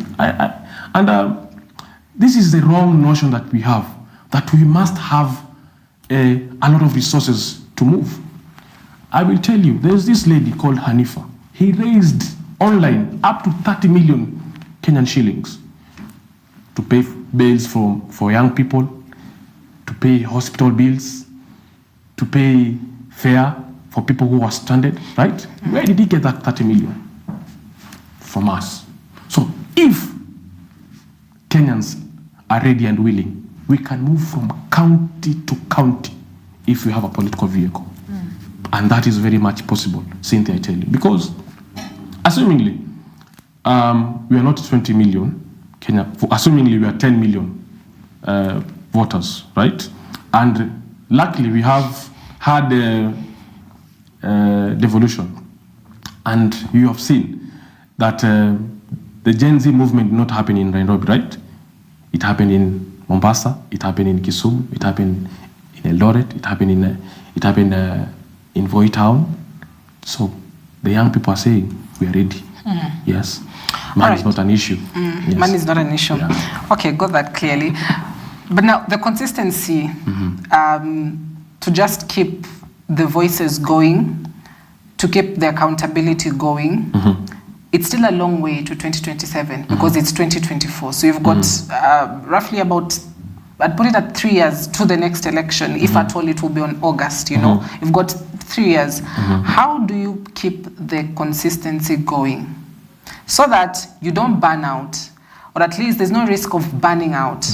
this is the wrong notion that we have, that we must have a lot of resources to move. I will tell you, there's this lady called Hanifa. He raised online up to 30 million Kenyan shillings to pay bills for young people, to pay hospital bills, to pay fare for people who are stranded, right? Where did he get that 30 million? From us. So if Kenyans are ready and willing, we can move from county to county if we have a political vehicle. And that is very much possible, Cynthia, I tell you. Because, assumingly, we are not 20 million, Kenya, assumingly we are 10 million voters, right? And luckily we have had devolution. And you have seen that the Gen Z movement did not happen in Nairobi, right? It happened in Mombasa, it happened in Kisumu, it happened in Eldoret, it happened in Voi Town. So the young people are saying, we are ready. Yes. Money is not an issue. Yes. Money is not an issue. Yeah. Okay, got that clearly. But now the consistency to just keep the voices going, to keep the accountability going, it's still a long way to 2027 because it's 2024. So you've got roughly about, I'd put it at 3 years to the next election, if at all it will be on August, you know. You've got 3 years. How do you keep the consistency going so that you don't burn out, or at least there's no risk of burning out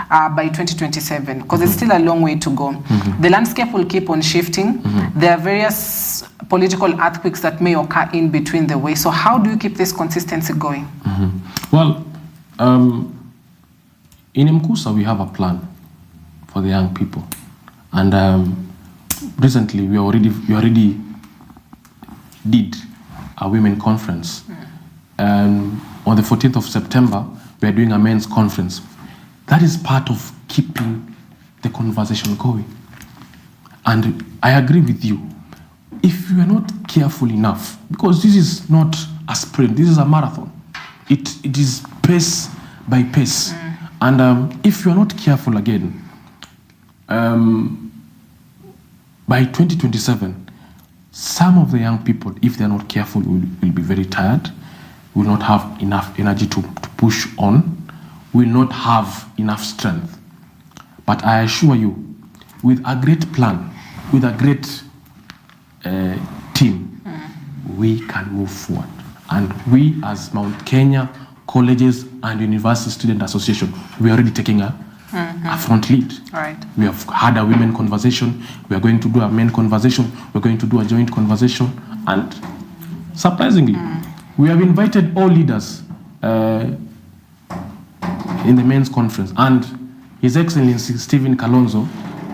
by 2027, because it's still a long way to go. The landscape will keep on shifting. There are various political earthquakes that may occur in between the way. So how do you keep this consistency going? Well, in Mkusa, we have a plan for the young people. And recently, we already did a women conference. On the 14th of September, we are doing a men's conference. That is part of keeping the conversation going. And I agree with you. If you are not careful enough, because this is not a sprint, this is a marathon. It is pace by pace. And if you are not careful again, by 2027, some of the young people, if they are not careful, will be very tired, will not have enough energy to push on, will not have enough strength. But I assure you, with a great plan, with a great team, we can move forward. And we, as Mount Kenya Colleges and University Student Association, we are already taking a front lead. Right. We have had a women conversation. We are going to do a men conversation. We're going to do a joint conversation. And surprisingly, we have invited all leaders in the men's conference. And His Excellency Stephen Kalonzo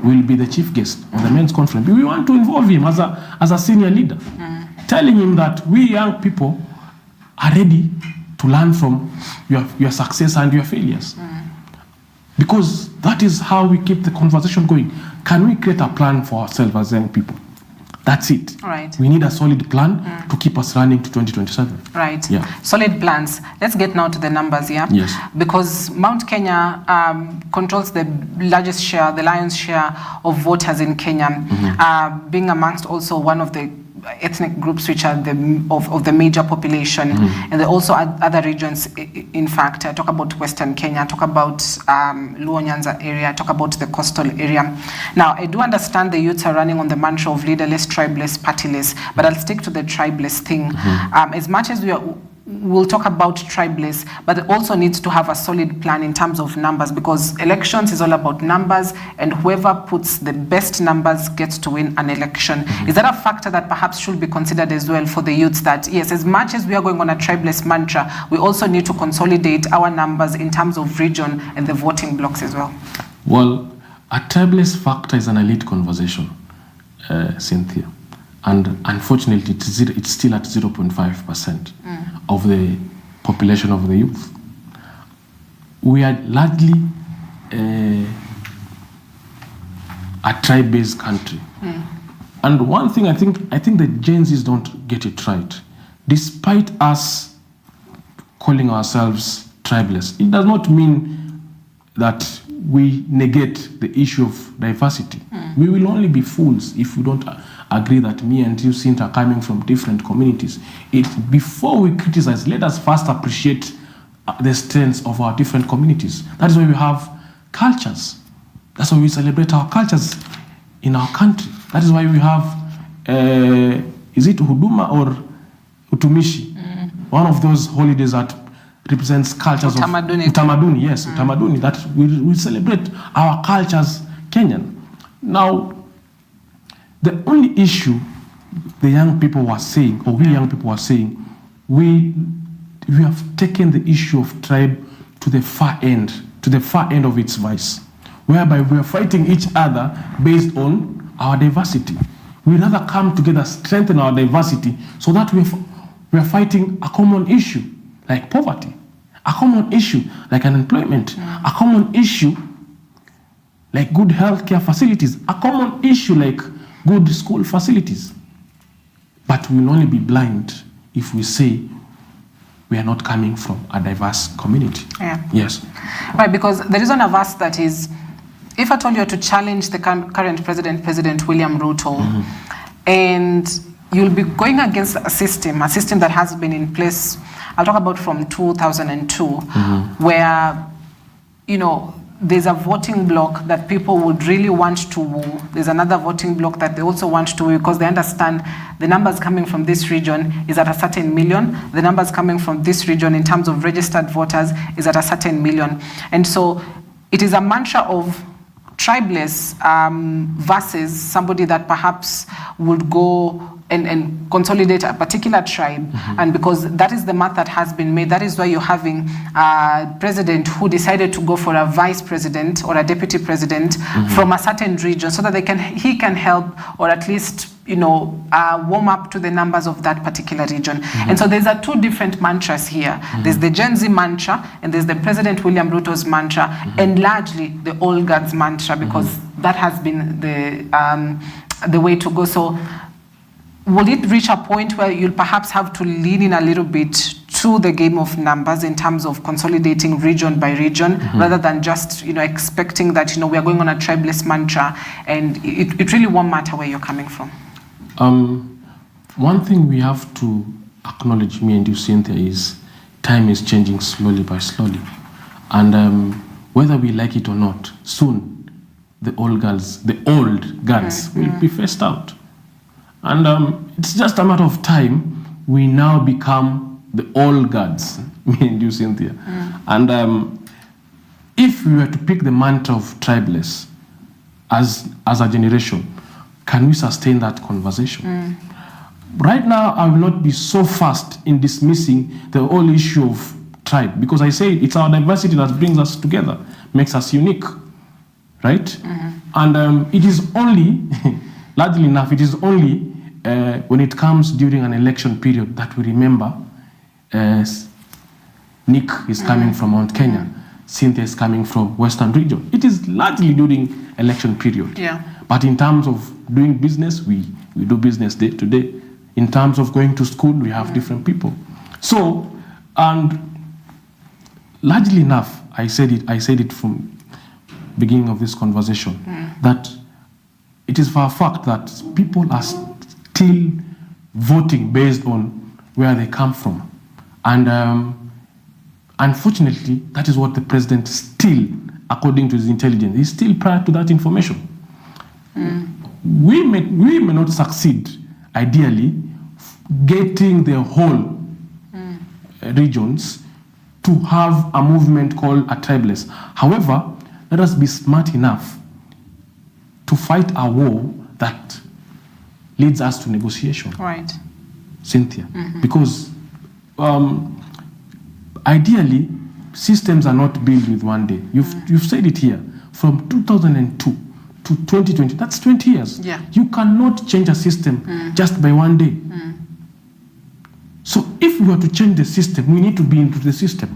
will be the chief guest of the men's conference. We want to involve him as a senior leader, telling him that we young people are ready to learn from your success and your failures. Because that is how we keep the conversation going. Can we create a plan for ourselves as young people? That's it. Right. We need a solid plan to keep us running to 2027. Right. Yeah. Solid plans. Let's get now to the numbers, yeah? Yes. Because Mount Kenya controls the largest share, the lion's share of voters in Kenya, being amongst also one of the ethnic groups which are of the major population, and there are also other regions. In fact, I talk about Western Kenya, I talk about Luo Nyanza area, I talk about the coastal area. Now, I do understand the youths are running on the mantra of leaderless, tribeless, partyless, but I'll stick to the tribeless thing. As much as we'll talk about tribeless, but it also needs to have a solid plan in terms of numbers, because elections is all about numbers, and whoever puts the best numbers gets to win an election. Is that a factor that perhaps should be considered as well for the youths, that yes, as much as we are going on a tribeless mantra, we also need to consolidate our numbers in terms of region and the voting blocks as well? Well, a tribeless factor is an elite conversation, Cynthia. And unfortunately, it's still at 0.5% of the population of the youth. We are largely a tribe-based country. And one thing I think the Gen Zs don't get it right. Despite us calling ourselves tribeless, it does not mean that we negate the issue of diversity. We will only be fools if we don't agree that me and you, Cynthia, are coming from different communities. Before we criticize, let us first appreciate the strengths of our different communities. That is why we have cultures. That's why we celebrate our cultures in our country. That is why we have, is it Huduma or Utumishi? One of those holidays that represents cultures Utamaduni. of Utamaduni, yes, Utamaduni, that we celebrate our cultures, Kenyan. Now, the only issue the young people were saying, or we young people were saying, we have taken the issue of tribe to the far end of its vice, whereby we are fighting each other based on our diversity. We rather come together, strengthen our diversity, so that we are fighting a common issue like poverty, a common issue like unemployment, a common issue like good healthcare facilities, a common issue like good school facilities. But we will only be blind if we say we are not coming from a diverse community. Yeah. Yes. Right, because there is a verse that is, if I told you to challenge the current President William Ruto, and you'll be going against a system that has been in place I'll talk about from 2002, where, you know, there's a voting block that people would really want to woo. There's another voting block that they also want to woo because they understand the numbers coming from this region is at a certain million. The numbers coming from this region in terms of registered voters is at a certain million. And so it is a mantra of tribeless versus somebody that perhaps would go and consolidate a particular tribe. And because that is the math that has been made, that is why you're having a president who decided to go for a vice president or a deputy president from a certain region so that he can help or at least, you know, warm up to the numbers of that particular region. And so there's two different mantras here. There's the Gen Z mantra and there's the President William Ruto's mantra and largely the old guards mantra because that has been the way to go. So will it reach a point where you'll perhaps have to lean in a little bit to the game of numbers in terms of consolidating region by region rather than just, you know, expecting that, you know, we are going on a tribeless mantra and it really won't matter where you're coming from? One thing we have to acknowledge, me and you, Cynthia, is time is changing slowly by slowly. And whether we like it or not, soon the old guards will be phased out. And it's just a matter of time we now become the old guards, me and you, Cynthia. And if we were to pick the mantra of tribeless as a generation, can we sustain that conversation? Right now, I will not be so fast in dismissing the whole issue of tribe because I say it's our diversity that brings us together, makes us unique, right? And it is only, largely enough, it is only when it comes during an election period that we remember Nick is coming from Mount Kenya, Cynthia is coming from Western region. It is largely during election period. But in terms of doing business, we do business day to day. In terms of going to school, we have different people. So, and largely enough, I said it from beginning of this conversation, that it is for a fact that people are still voting based on where they come from. And unfortunately, that is what the president still, according to his intelligence, is still prior to that information. We may not succeed, ideally, getting the whole regions to have a movement called a tribeless. However, let us be smart enough to fight a war that leads us to negotiation. Right. Cynthia. Because ideally, systems are not built with one day. You've said it here. From 2002 to 2020, that's 20 years. You cannot change a system just by one day. So if we were to change the system, we need to be into the system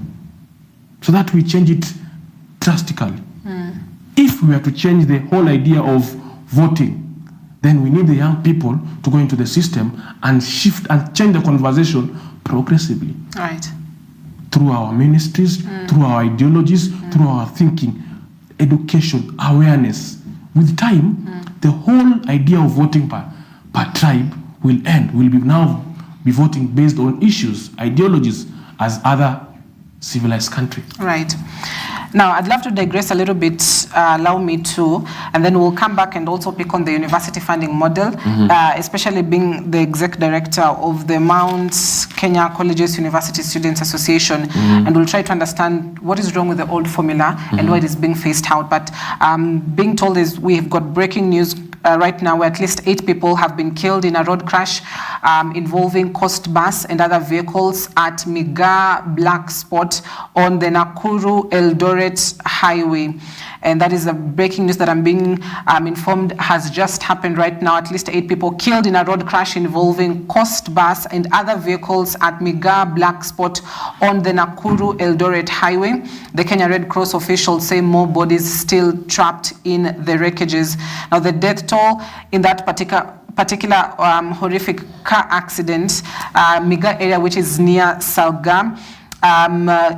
so that we change it drastically. If we were to change the whole idea of voting, then we need the young people to go into the system and shift and change the conversation progressively. Right. Through our ministries, through our ideologies, through our thinking, education, awareness. With time, the whole idea of voting per tribe will end. We'll now be voting based on issues, ideologies, as other civilized countries. Right. Now, I'd love to digress a little bit, allow me to, and then we'll come back and also pick on the university funding model, especially being the exec director of the Mount Kenya Colleges University Students Association, and we'll try to understand what is wrong with the old formula and why it is being phased out. But being told is we've got breaking news right now where at least 8 people have been killed in a road crash involving Coast Bus and other vehicles at Migaa Black Spot on the Nakuru Eldoret Highway. And that is the breaking news that I'm being informed has just happened right now. At least 8 people killed in a road crash involving Coast Bus and other vehicles at Migaa Black Spot on the Nakuru Eldoret Highway. The Kenya Red Cross officials say more bodies still trapped in the wreckages. Now, the death toll in that particular horrific car accident, Migaa area, which is near Salga,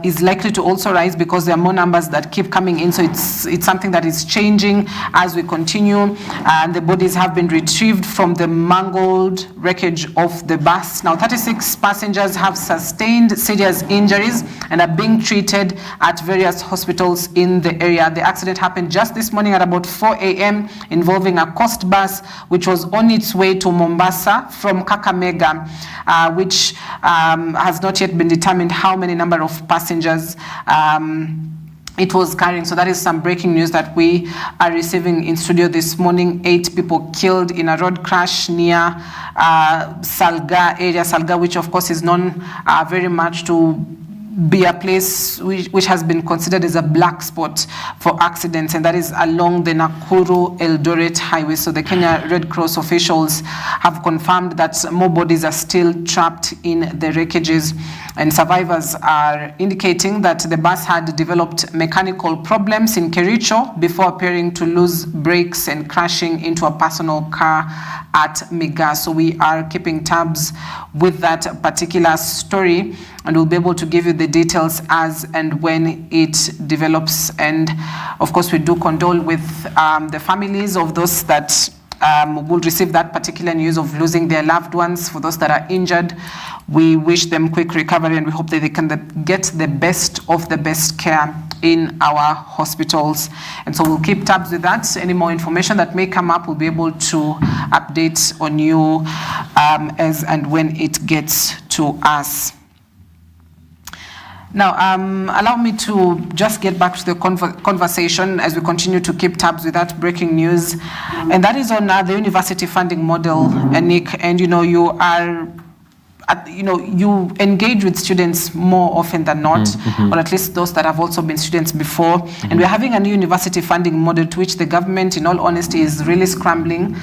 is likely to also rise because there are more numbers that keep coming in. So it's something that is changing as we continue. And the bodies have been retrieved from the mangled wreckage of the bus. Now, 36 passengers have sustained serious injuries and are being treated at various hospitals in the area. The accident happened just this morning at about 4 a.m. involving a coast bus which was on its way to Mombasa from Kakamega, which has not yet been determined how many number of passengers it was carrying. So that is some breaking news that we are receiving in studio this morning. 8 people killed in a road crash near Salga area, Salga, which of course is known very much to be a place which has been considered as a black spot for accidents, and that is along the Nakuru-Eldoret highway. So the Kenya Red Cross officials have confirmed that more bodies are still trapped in the wreckages, and survivors are indicating that the bus had developed mechanical problems in Kericho before appearing to lose brakes and crashing into a personal car at Miga. So we are keeping tabs with that particular story, and we'll be able to give you the details as and when it develops. And of course, we do condole with the families of those that will receive that particular news of losing their loved ones. For those that are injured, we wish them quick recovery, and we hope that they can get the best of the best care in our hospitals. And so we'll keep tabs with that. Any more information that may come up, we'll be able to update on you as and when it gets to us. Now, allow me to just get back to the conversation as we continue to keep tabs with that breaking news. And that is on the university funding model, Nick. And, you are, you engage with students more often than not, or at least those that have also been students before. And we're having a new university funding model to which the government, in all honesty, is really scrambling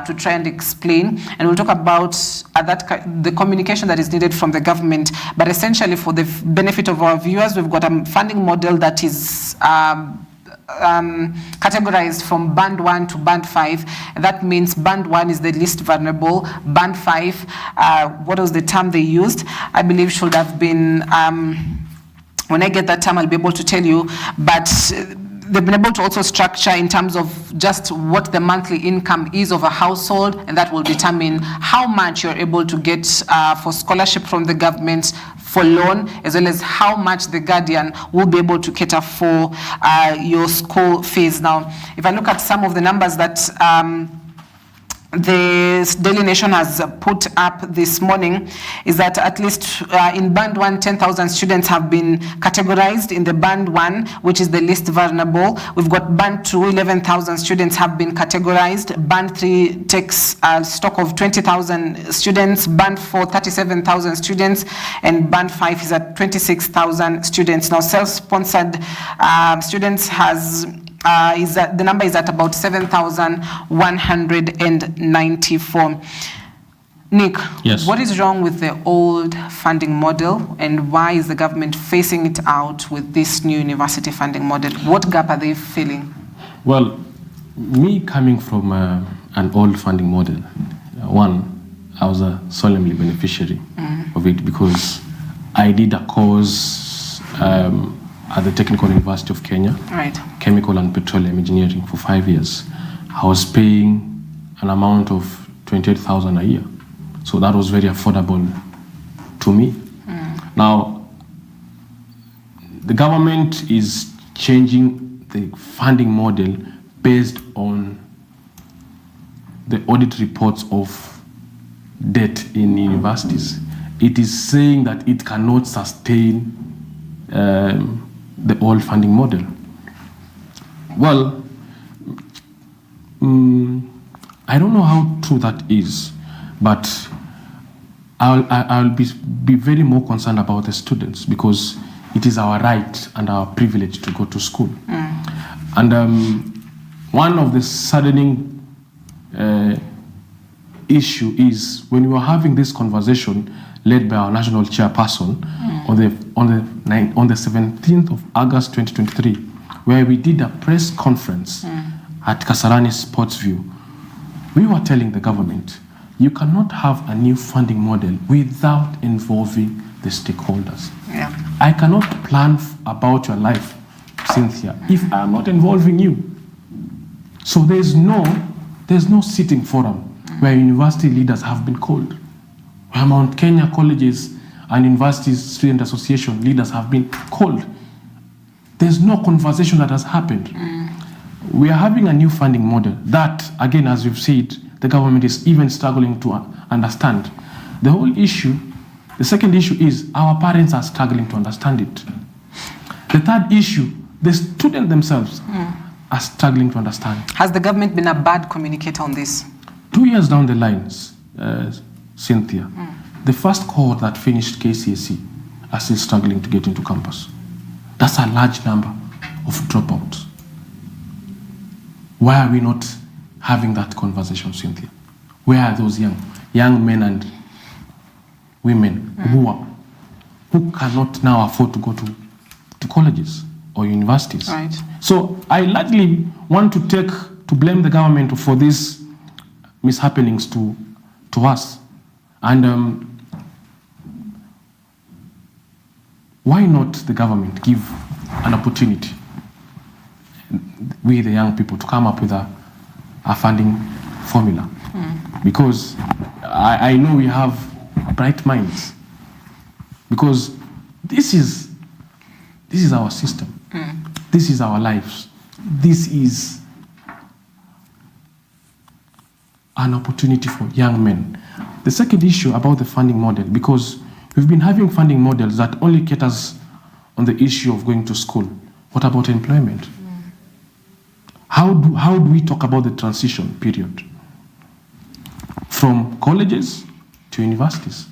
to try and explain. And we'll talk about the communication that is needed from the government. But essentially, for the benefit of our viewers, we've got a funding model that is categorized from band 1 to band 5, and that means band 1 is the least vulnerable. Band 5, what was the term they used? I believe should have been, when I get that term I'll be able to tell you, but they've been able to also structure in terms of just what the monthly income is of a household, and that will determine how much you're able to get for scholarship from the government, for loan, as well as how much the guardian will be able to cater for your school fees. Now, if I look at some of the numbers that the Daily Nation has put up this morning, is that at least in band 1, 10,000 students have been categorized in the band 1, which is the least vulnerable. We've got band 2, 11,000 students have been categorized. Band 3 takes stock of 20,000 students. Band 4, 37,000 students. And band 5 is at 26,000 students. Now, self-sponsored students has the number is at about 7,194. Nick, yes. What is wrong with the old funding model, and why is the government phasing it out with this new university funding model? What gap are they filling? Well, me coming from an old funding model, one, I was a solemnly beneficiary of it because I did a course at the Technical University of Kenya, right. Chemical and Petroleum Engineering, for 5 years. I was paying an amount of 28,000 a year. So that was very affordable to me. Now, the government is changing the funding model based on the audit reports of debt in universities. It is saying that it cannot sustain the old funding model. Well, I don't know how true that is, but I'll be very more concerned about the students, because it is our right and our privilege to go to school. And one of the saddening issue is when we were having this conversation led by our national chairperson on the 17th of August 2023, where we did a press conference at Kasarani Sportsview. We were telling the government, you cannot have a new funding model without involving the stakeholders. Yeah. I cannot plan about your life, Cynthia, if I am not involving you. So there's no sitting forum where university leaders have been called, where Mount Kenya colleges and universities student association leaders have been called. There's no conversation that has happened. We are having a new funding model that, again, as we've said, the government is even struggling to understand. The whole issue, the second issue is our parents are struggling to understand it. The third issue, the students themselves are struggling to understand. Has the government been a bad communicator on this? 2 years down the lines, Cynthia, the first cohort that finished KCSE are still struggling to get into campus. That's a large number of dropouts. Why are we not having that conversation, Cynthia? Where are those young men and women who cannot now afford to go to colleges or universities? Right. So I largely want to blame the government for these mishappenings to us. And why not the government give an opportunity we the young people to come up with a funding formula? Because I know we have bright minds, because this is our system. This is our lives. This is an opportunity for young men. The second issue about the funding model, because we've been having funding models that only caters on the issue of going to school. What about employment? How do we talk about the transition period from colleges to universities?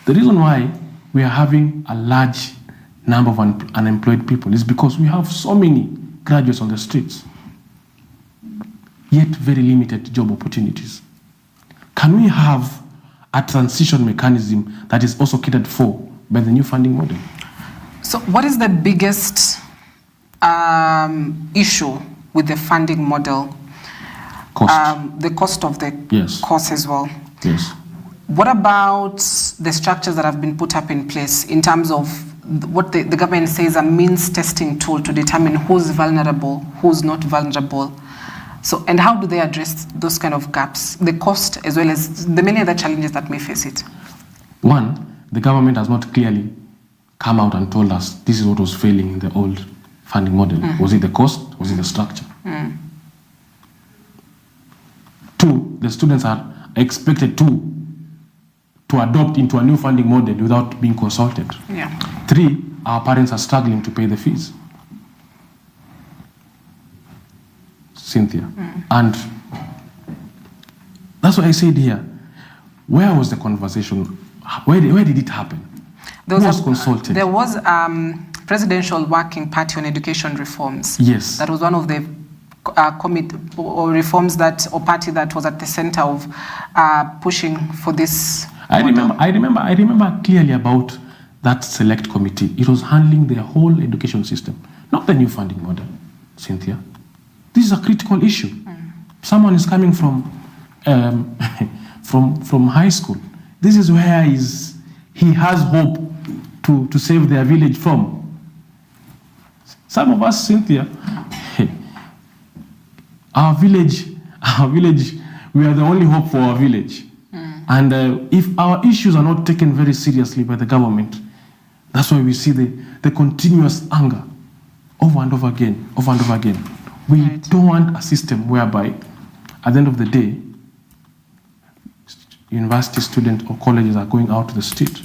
The reason why we are having a large number of unemployed people is because we have so many graduates on the streets, yet very limited job opportunities. Can we have a transition mechanism that is also catered for by the new funding model? So what is the biggest issue with the funding model? Cost. The cost of the Yes. course as well. Yes. What about the structures that have been put up in place in terms of what the government says a means testing tool to determine who's vulnerable, who's not vulnerable? So, and how do they address those kind of gaps, the cost as well as the many other challenges that may face it? One, the government has not clearly come out and told us this is what was failing in the old funding model. Was it the cost? Was it the structure? Two, the students are expected to adopt into a new funding model without being consulted. Yeah. Three, our parents are struggling to pay the fees. Cynthia. And that's why I said here, where was the conversation? Where did it happen? Who was consulted? There was Presidential Working Party on Education Reforms. Yes. That was one of the committee or reforms or party that was at the center of pushing for this. I remember clearly about that select committee. It was handling the whole education system, not the new funding model, Cynthia. This is a critical issue. Someone is coming from high school. This is where he has hope to save their village from. Some of us, Cynthia, our village, we are the only hope for our village. And if our issues are not taken very seriously by the government, that's why we see the continuous anger over and over again. We don't want a system whereby, at the end of the day, university students or colleges are going out to the street.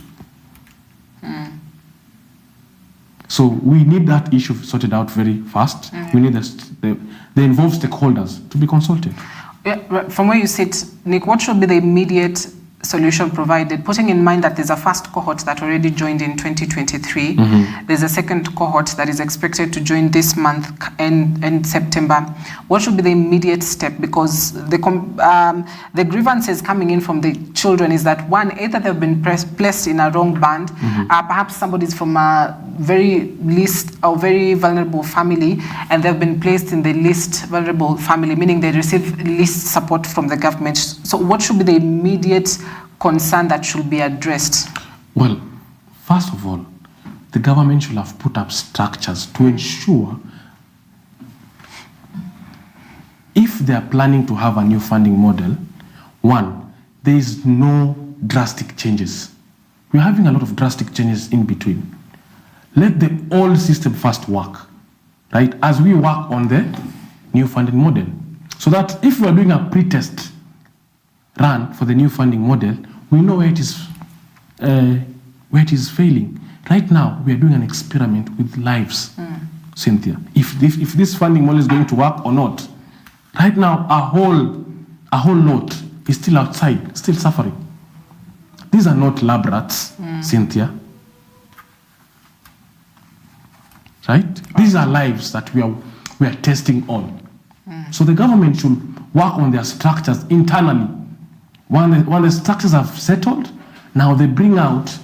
So we need that issue sorted out very fast. We need the involved stakeholders to be consulted. Yeah, from where you sit, Nick, what should be the immediate solution provided, putting in mind that there's a first cohort that already joined in 2023. There's a second cohort that is expected to join this month in September. What should be the immediate step? Because the grievances coming in from the children is that, one, either they've been placed in a wrong band, perhaps somebody's from a very least or very vulnerable family, and they've been placed in the least vulnerable family, meaning they receive least support from the government. So what should be the immediate concern that should be addressed? Well, first of all, the government should have put up structures to ensure if they are planning to have a new funding model, one, there is no drastic changes. We're having a lot of drastic changes in between. Let the old system first work, right? As we work on the new funding model. So that if we're doing a pre-test run for the new funding model, we know where it is failing. Right now, we are doing an experiment with lives, Cynthia. If this funding model is going to work or not. Right now, a whole lot is still outside, still suffering. These are not lab rats, Cynthia. Right? These are lives that we are testing on. So the government should work on their structures internally. When the structures have settled, now they bring out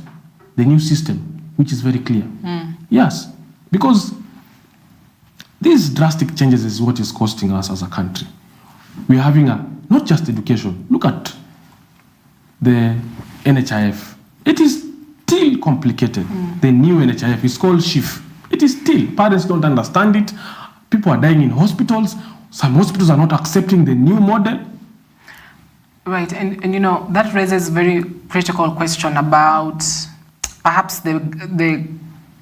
the new system, which is very clear. Yes, because these drastic changes is what is costing us as a country. We're having not just education. Look at the NHIF. It is still complicated. The new NHIF is called SHIF. It is still, parents don't understand it. People are dying in hospitals. Some hospitals are not accepting the new model. Right, and you know, that raises very critical question about perhaps the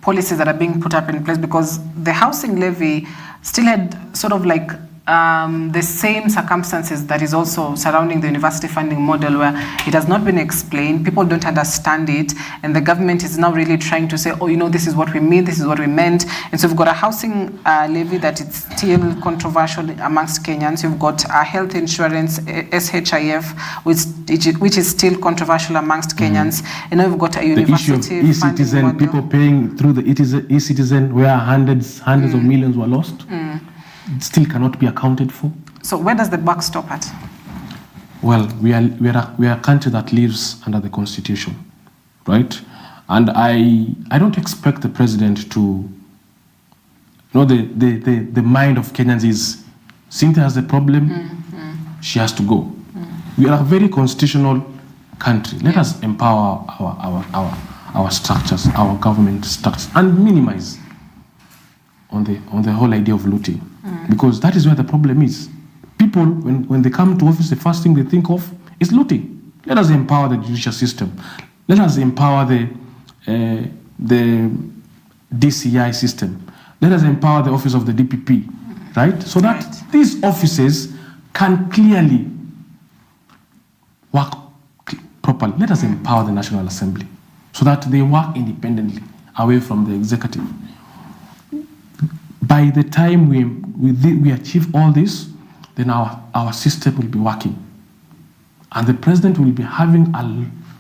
policies that are being put up in place, because the housing levy still had sort of like the same circumstances that is also surrounding the university funding model, where it has not been explained, people don't understand it, and the government is now really trying to say, oh, you know, this is what we mean, this is what we meant. And so we've got a housing levy that is still controversial amongst Kenyans. You've got a health insurance, SHIF, which is still controversial amongst Kenyans. And now we've got a university the issue of e-citizen, people paying through the e-citizen where hundreds of millions were lost. It still cannot be accounted for. So where does the buck stop at? Well, we are a country that lives under the Constitution, right? And I don't expect the president to, you know, the mind of Kenyans is, Cynthia has a problem, she has to go. We are a very constitutional country. Let us empower our structures, our government structures, and minimize on the whole idea of looting. Because that is where the problem is. People, when they come to office, the first thing they think of is looting. Let us empower the judicial system. Let us empower the DCI system. Let us empower the office of the DPP, right? So that these offices can clearly work properly. Let us empower the National Assembly so that they work independently, away from the executive. By the time we achieve all this, then our system will be working. And the president will be having a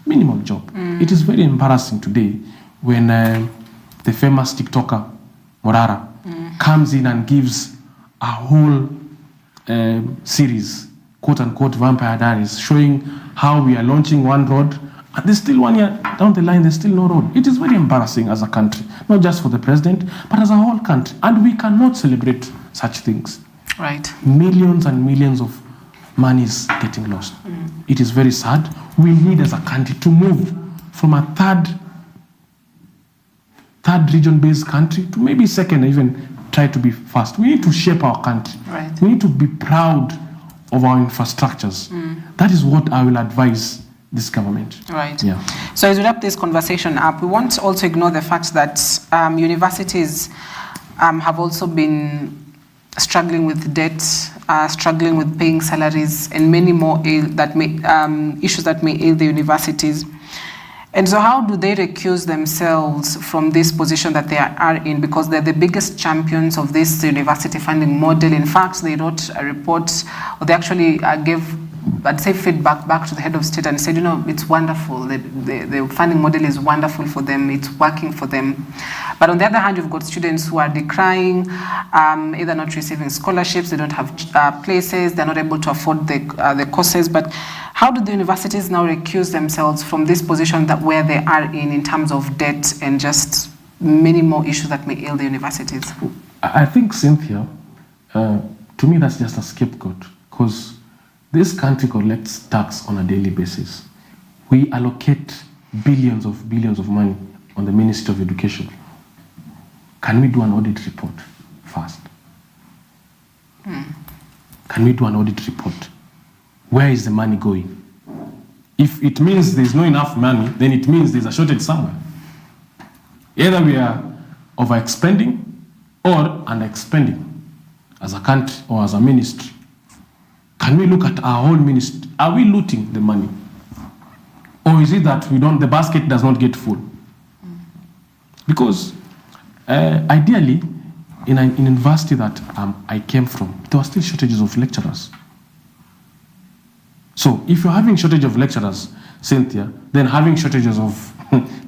minimal job. It is very embarrassing today when the famous TikToker, Morara, comes in and gives a whole series, quote-unquote Vampire Diaries, showing how we are launching one road, and there's still 1 year down the line, there's still no road. It is very embarrassing as a country, not just for the president, but as a whole country. And we cannot celebrate such things. Right. Millions and millions of money is getting lost. It is very sad. We need as a country to move from a third region-based country to maybe second, even try to be first. We need to shape our country. Right. We need to be proud of our infrastructures. That is what I will advise this government. Right. Yeah. So as we wrap this conversation up, we want to also ignore the fact that universities have also been struggling with debt, struggling with paying salaries, and many more issues that may ail the universities. And so how do they recuse themselves from this position that they are in? Because they're the biggest champions of this university funding model. In fact, they wrote a report, or they actually gave, I'd say, feedback back to the head of state and said, you know, it's wonderful. The funding model is wonderful for them. It's working for them. But on the other hand, you've got students who are decrying, either not receiving scholarships, they don't have places, they're not able to afford the courses. But how do the universities now recuse themselves from this position that where they are in terms of debt and just many more issues that may ail the universities? I think, Cynthia, to me, that's just a scapegoat, because this country collects tax on a daily basis. We allocate billions of money on the Ministry of Education. can we do an audit report first? Can we do an audit report? Where is the money going? If it means there's not enough money, then it means there's a shortage somewhere. Either we are overexpending or underexpending as a country or as a ministry. Can we look at our whole ministry? Are we looting the money? Or is it that the basket does not get full? Because ideally, in university that I came from, there were still shortages of lecturers. So if you're having shortage of lecturers, Cynthia, then having shortages of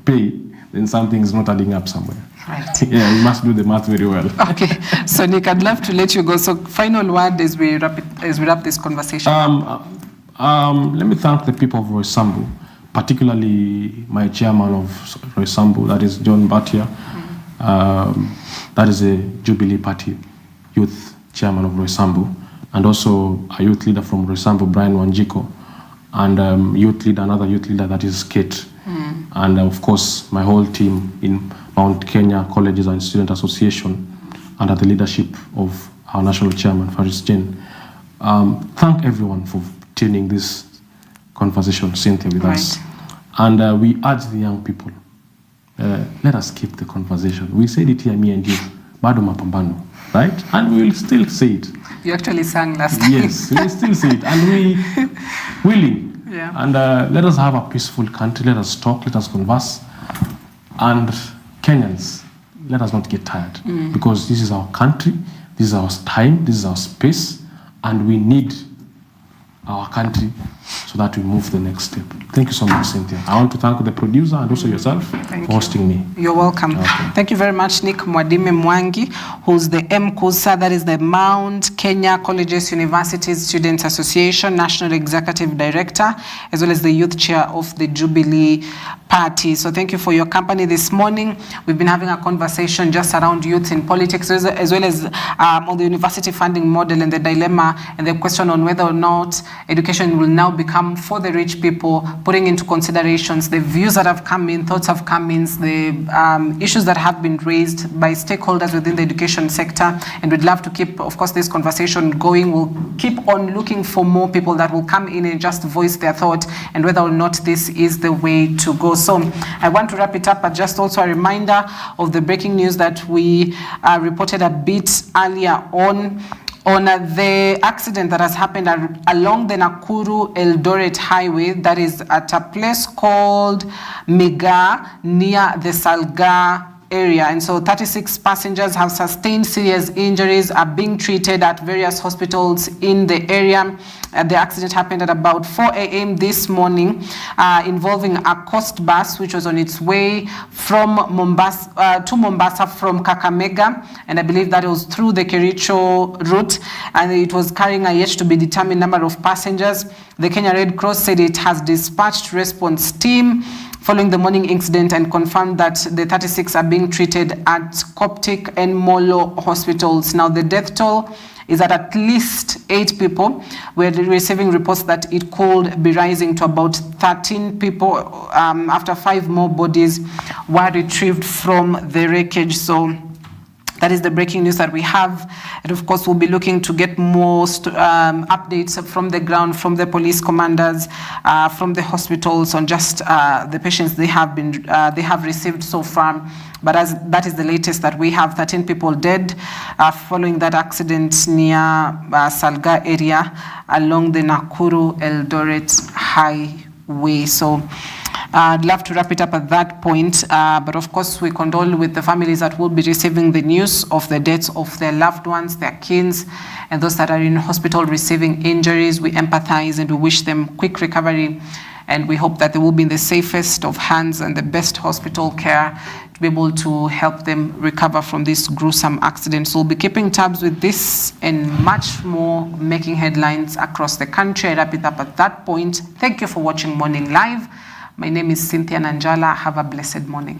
pay, then something is not adding up somewhere. Right. Yeah, you must do the math very well. Okay, so Nick, I'd love to let you go. So final word as we wrap this conversation. Let me thank the people of Roysambu, particularly my chairman of Roysambu, that is John Batia. That is a Jubilee Party youth chairman of Roysambu, and also a youth leader from Roysambu, Brian Wanjiko, and another youth leader that is Kate. And of course, my whole team in Mount Kenya Colleges and Student Association under the leadership of our national chairman, Faris Jain. Thank everyone for tuning this conversation, Cynthia, with us. And we urge the young people, let us keep the conversation. We said it here, me and you, bado mapambano, right? And we will still say it. You actually sang last time. Yes, we will still say it. And we willing. Yeah. And let us have a peaceful country. Let us talk, let us converse. And Kenyans, let us not get tired. Because this is our country, this is our time, this is our space, and we need our country so that we move the next step. Thank you so much, Cynthia. I want to thank the producer and also yourself for hosting me. You're welcome. Okay. Thank you very much, Nick Mwadime Mwangi, who's the MKUSA, that is the Mount Kenya Colleges Universities Students Association National Executive Director, as well as the youth chair of the Jubilee Party. So thank you for your company this morning. We've been having a conversation just around youth in politics, as well as on the university funding model and the dilemma and the question on whether or not education will now become for the rich people, putting into considerations the views that have come in, thoughts have come in, the issues that have been raised by stakeholders within the education sector. And we'd love to keep, of course, this conversation going. We'll keep on looking for more people that will come in and just voice their thought and whether or not this is the way to go. So I want to wrap it up, but just also a reminder of the breaking news that we reported a bit earlier on the accident that has happened along the Nakuru-Eldoret highway, that is at a place called Miga near the Salga area. And so 36 passengers have sustained serious injuries, are being treated at various hospitals in the area. The accident happened at about 4 a.m. this morning, involving a coast bus which was on its way from Mombasa to Mombasa from Kakamega, and I believe that it was through the Kericho route, and it was carrying a yet to be determined number of passengers. The Kenya Red Cross said it has dispatched response team following the morning incident and confirmed that the 36 are being treated at Coptic and Molo hospitals. Now, the death toll is at least 8 people. We're receiving reports that it could be rising to about 13 people after 5 more bodies were retrieved from the wreckage. So that is the breaking news that we have. And of course, we'll be looking to get more updates from the ground, from the police commanders, from the hospitals on just the patients they have received so far. But as that is the latest that we have, 13 people dead following that accident near Salga area along the Nakuru-Eldoret highway. So I'd love to wrap it up at that point, but of course we condole with the families that will be receiving the news of the deaths of their loved ones, their kins, and those that are in hospital receiving injuries. We empathize and we wish them quick recovery, and we hope that they will be in the safest of hands and the best hospital care to be able to help them recover from this gruesome accident. So we'll be keeping tabs with this and much more, making headlines across the country. I wrap it up at that point. Thank you for watching Morning Live. My name is Cynthia Nanjala. Have a blessed morning.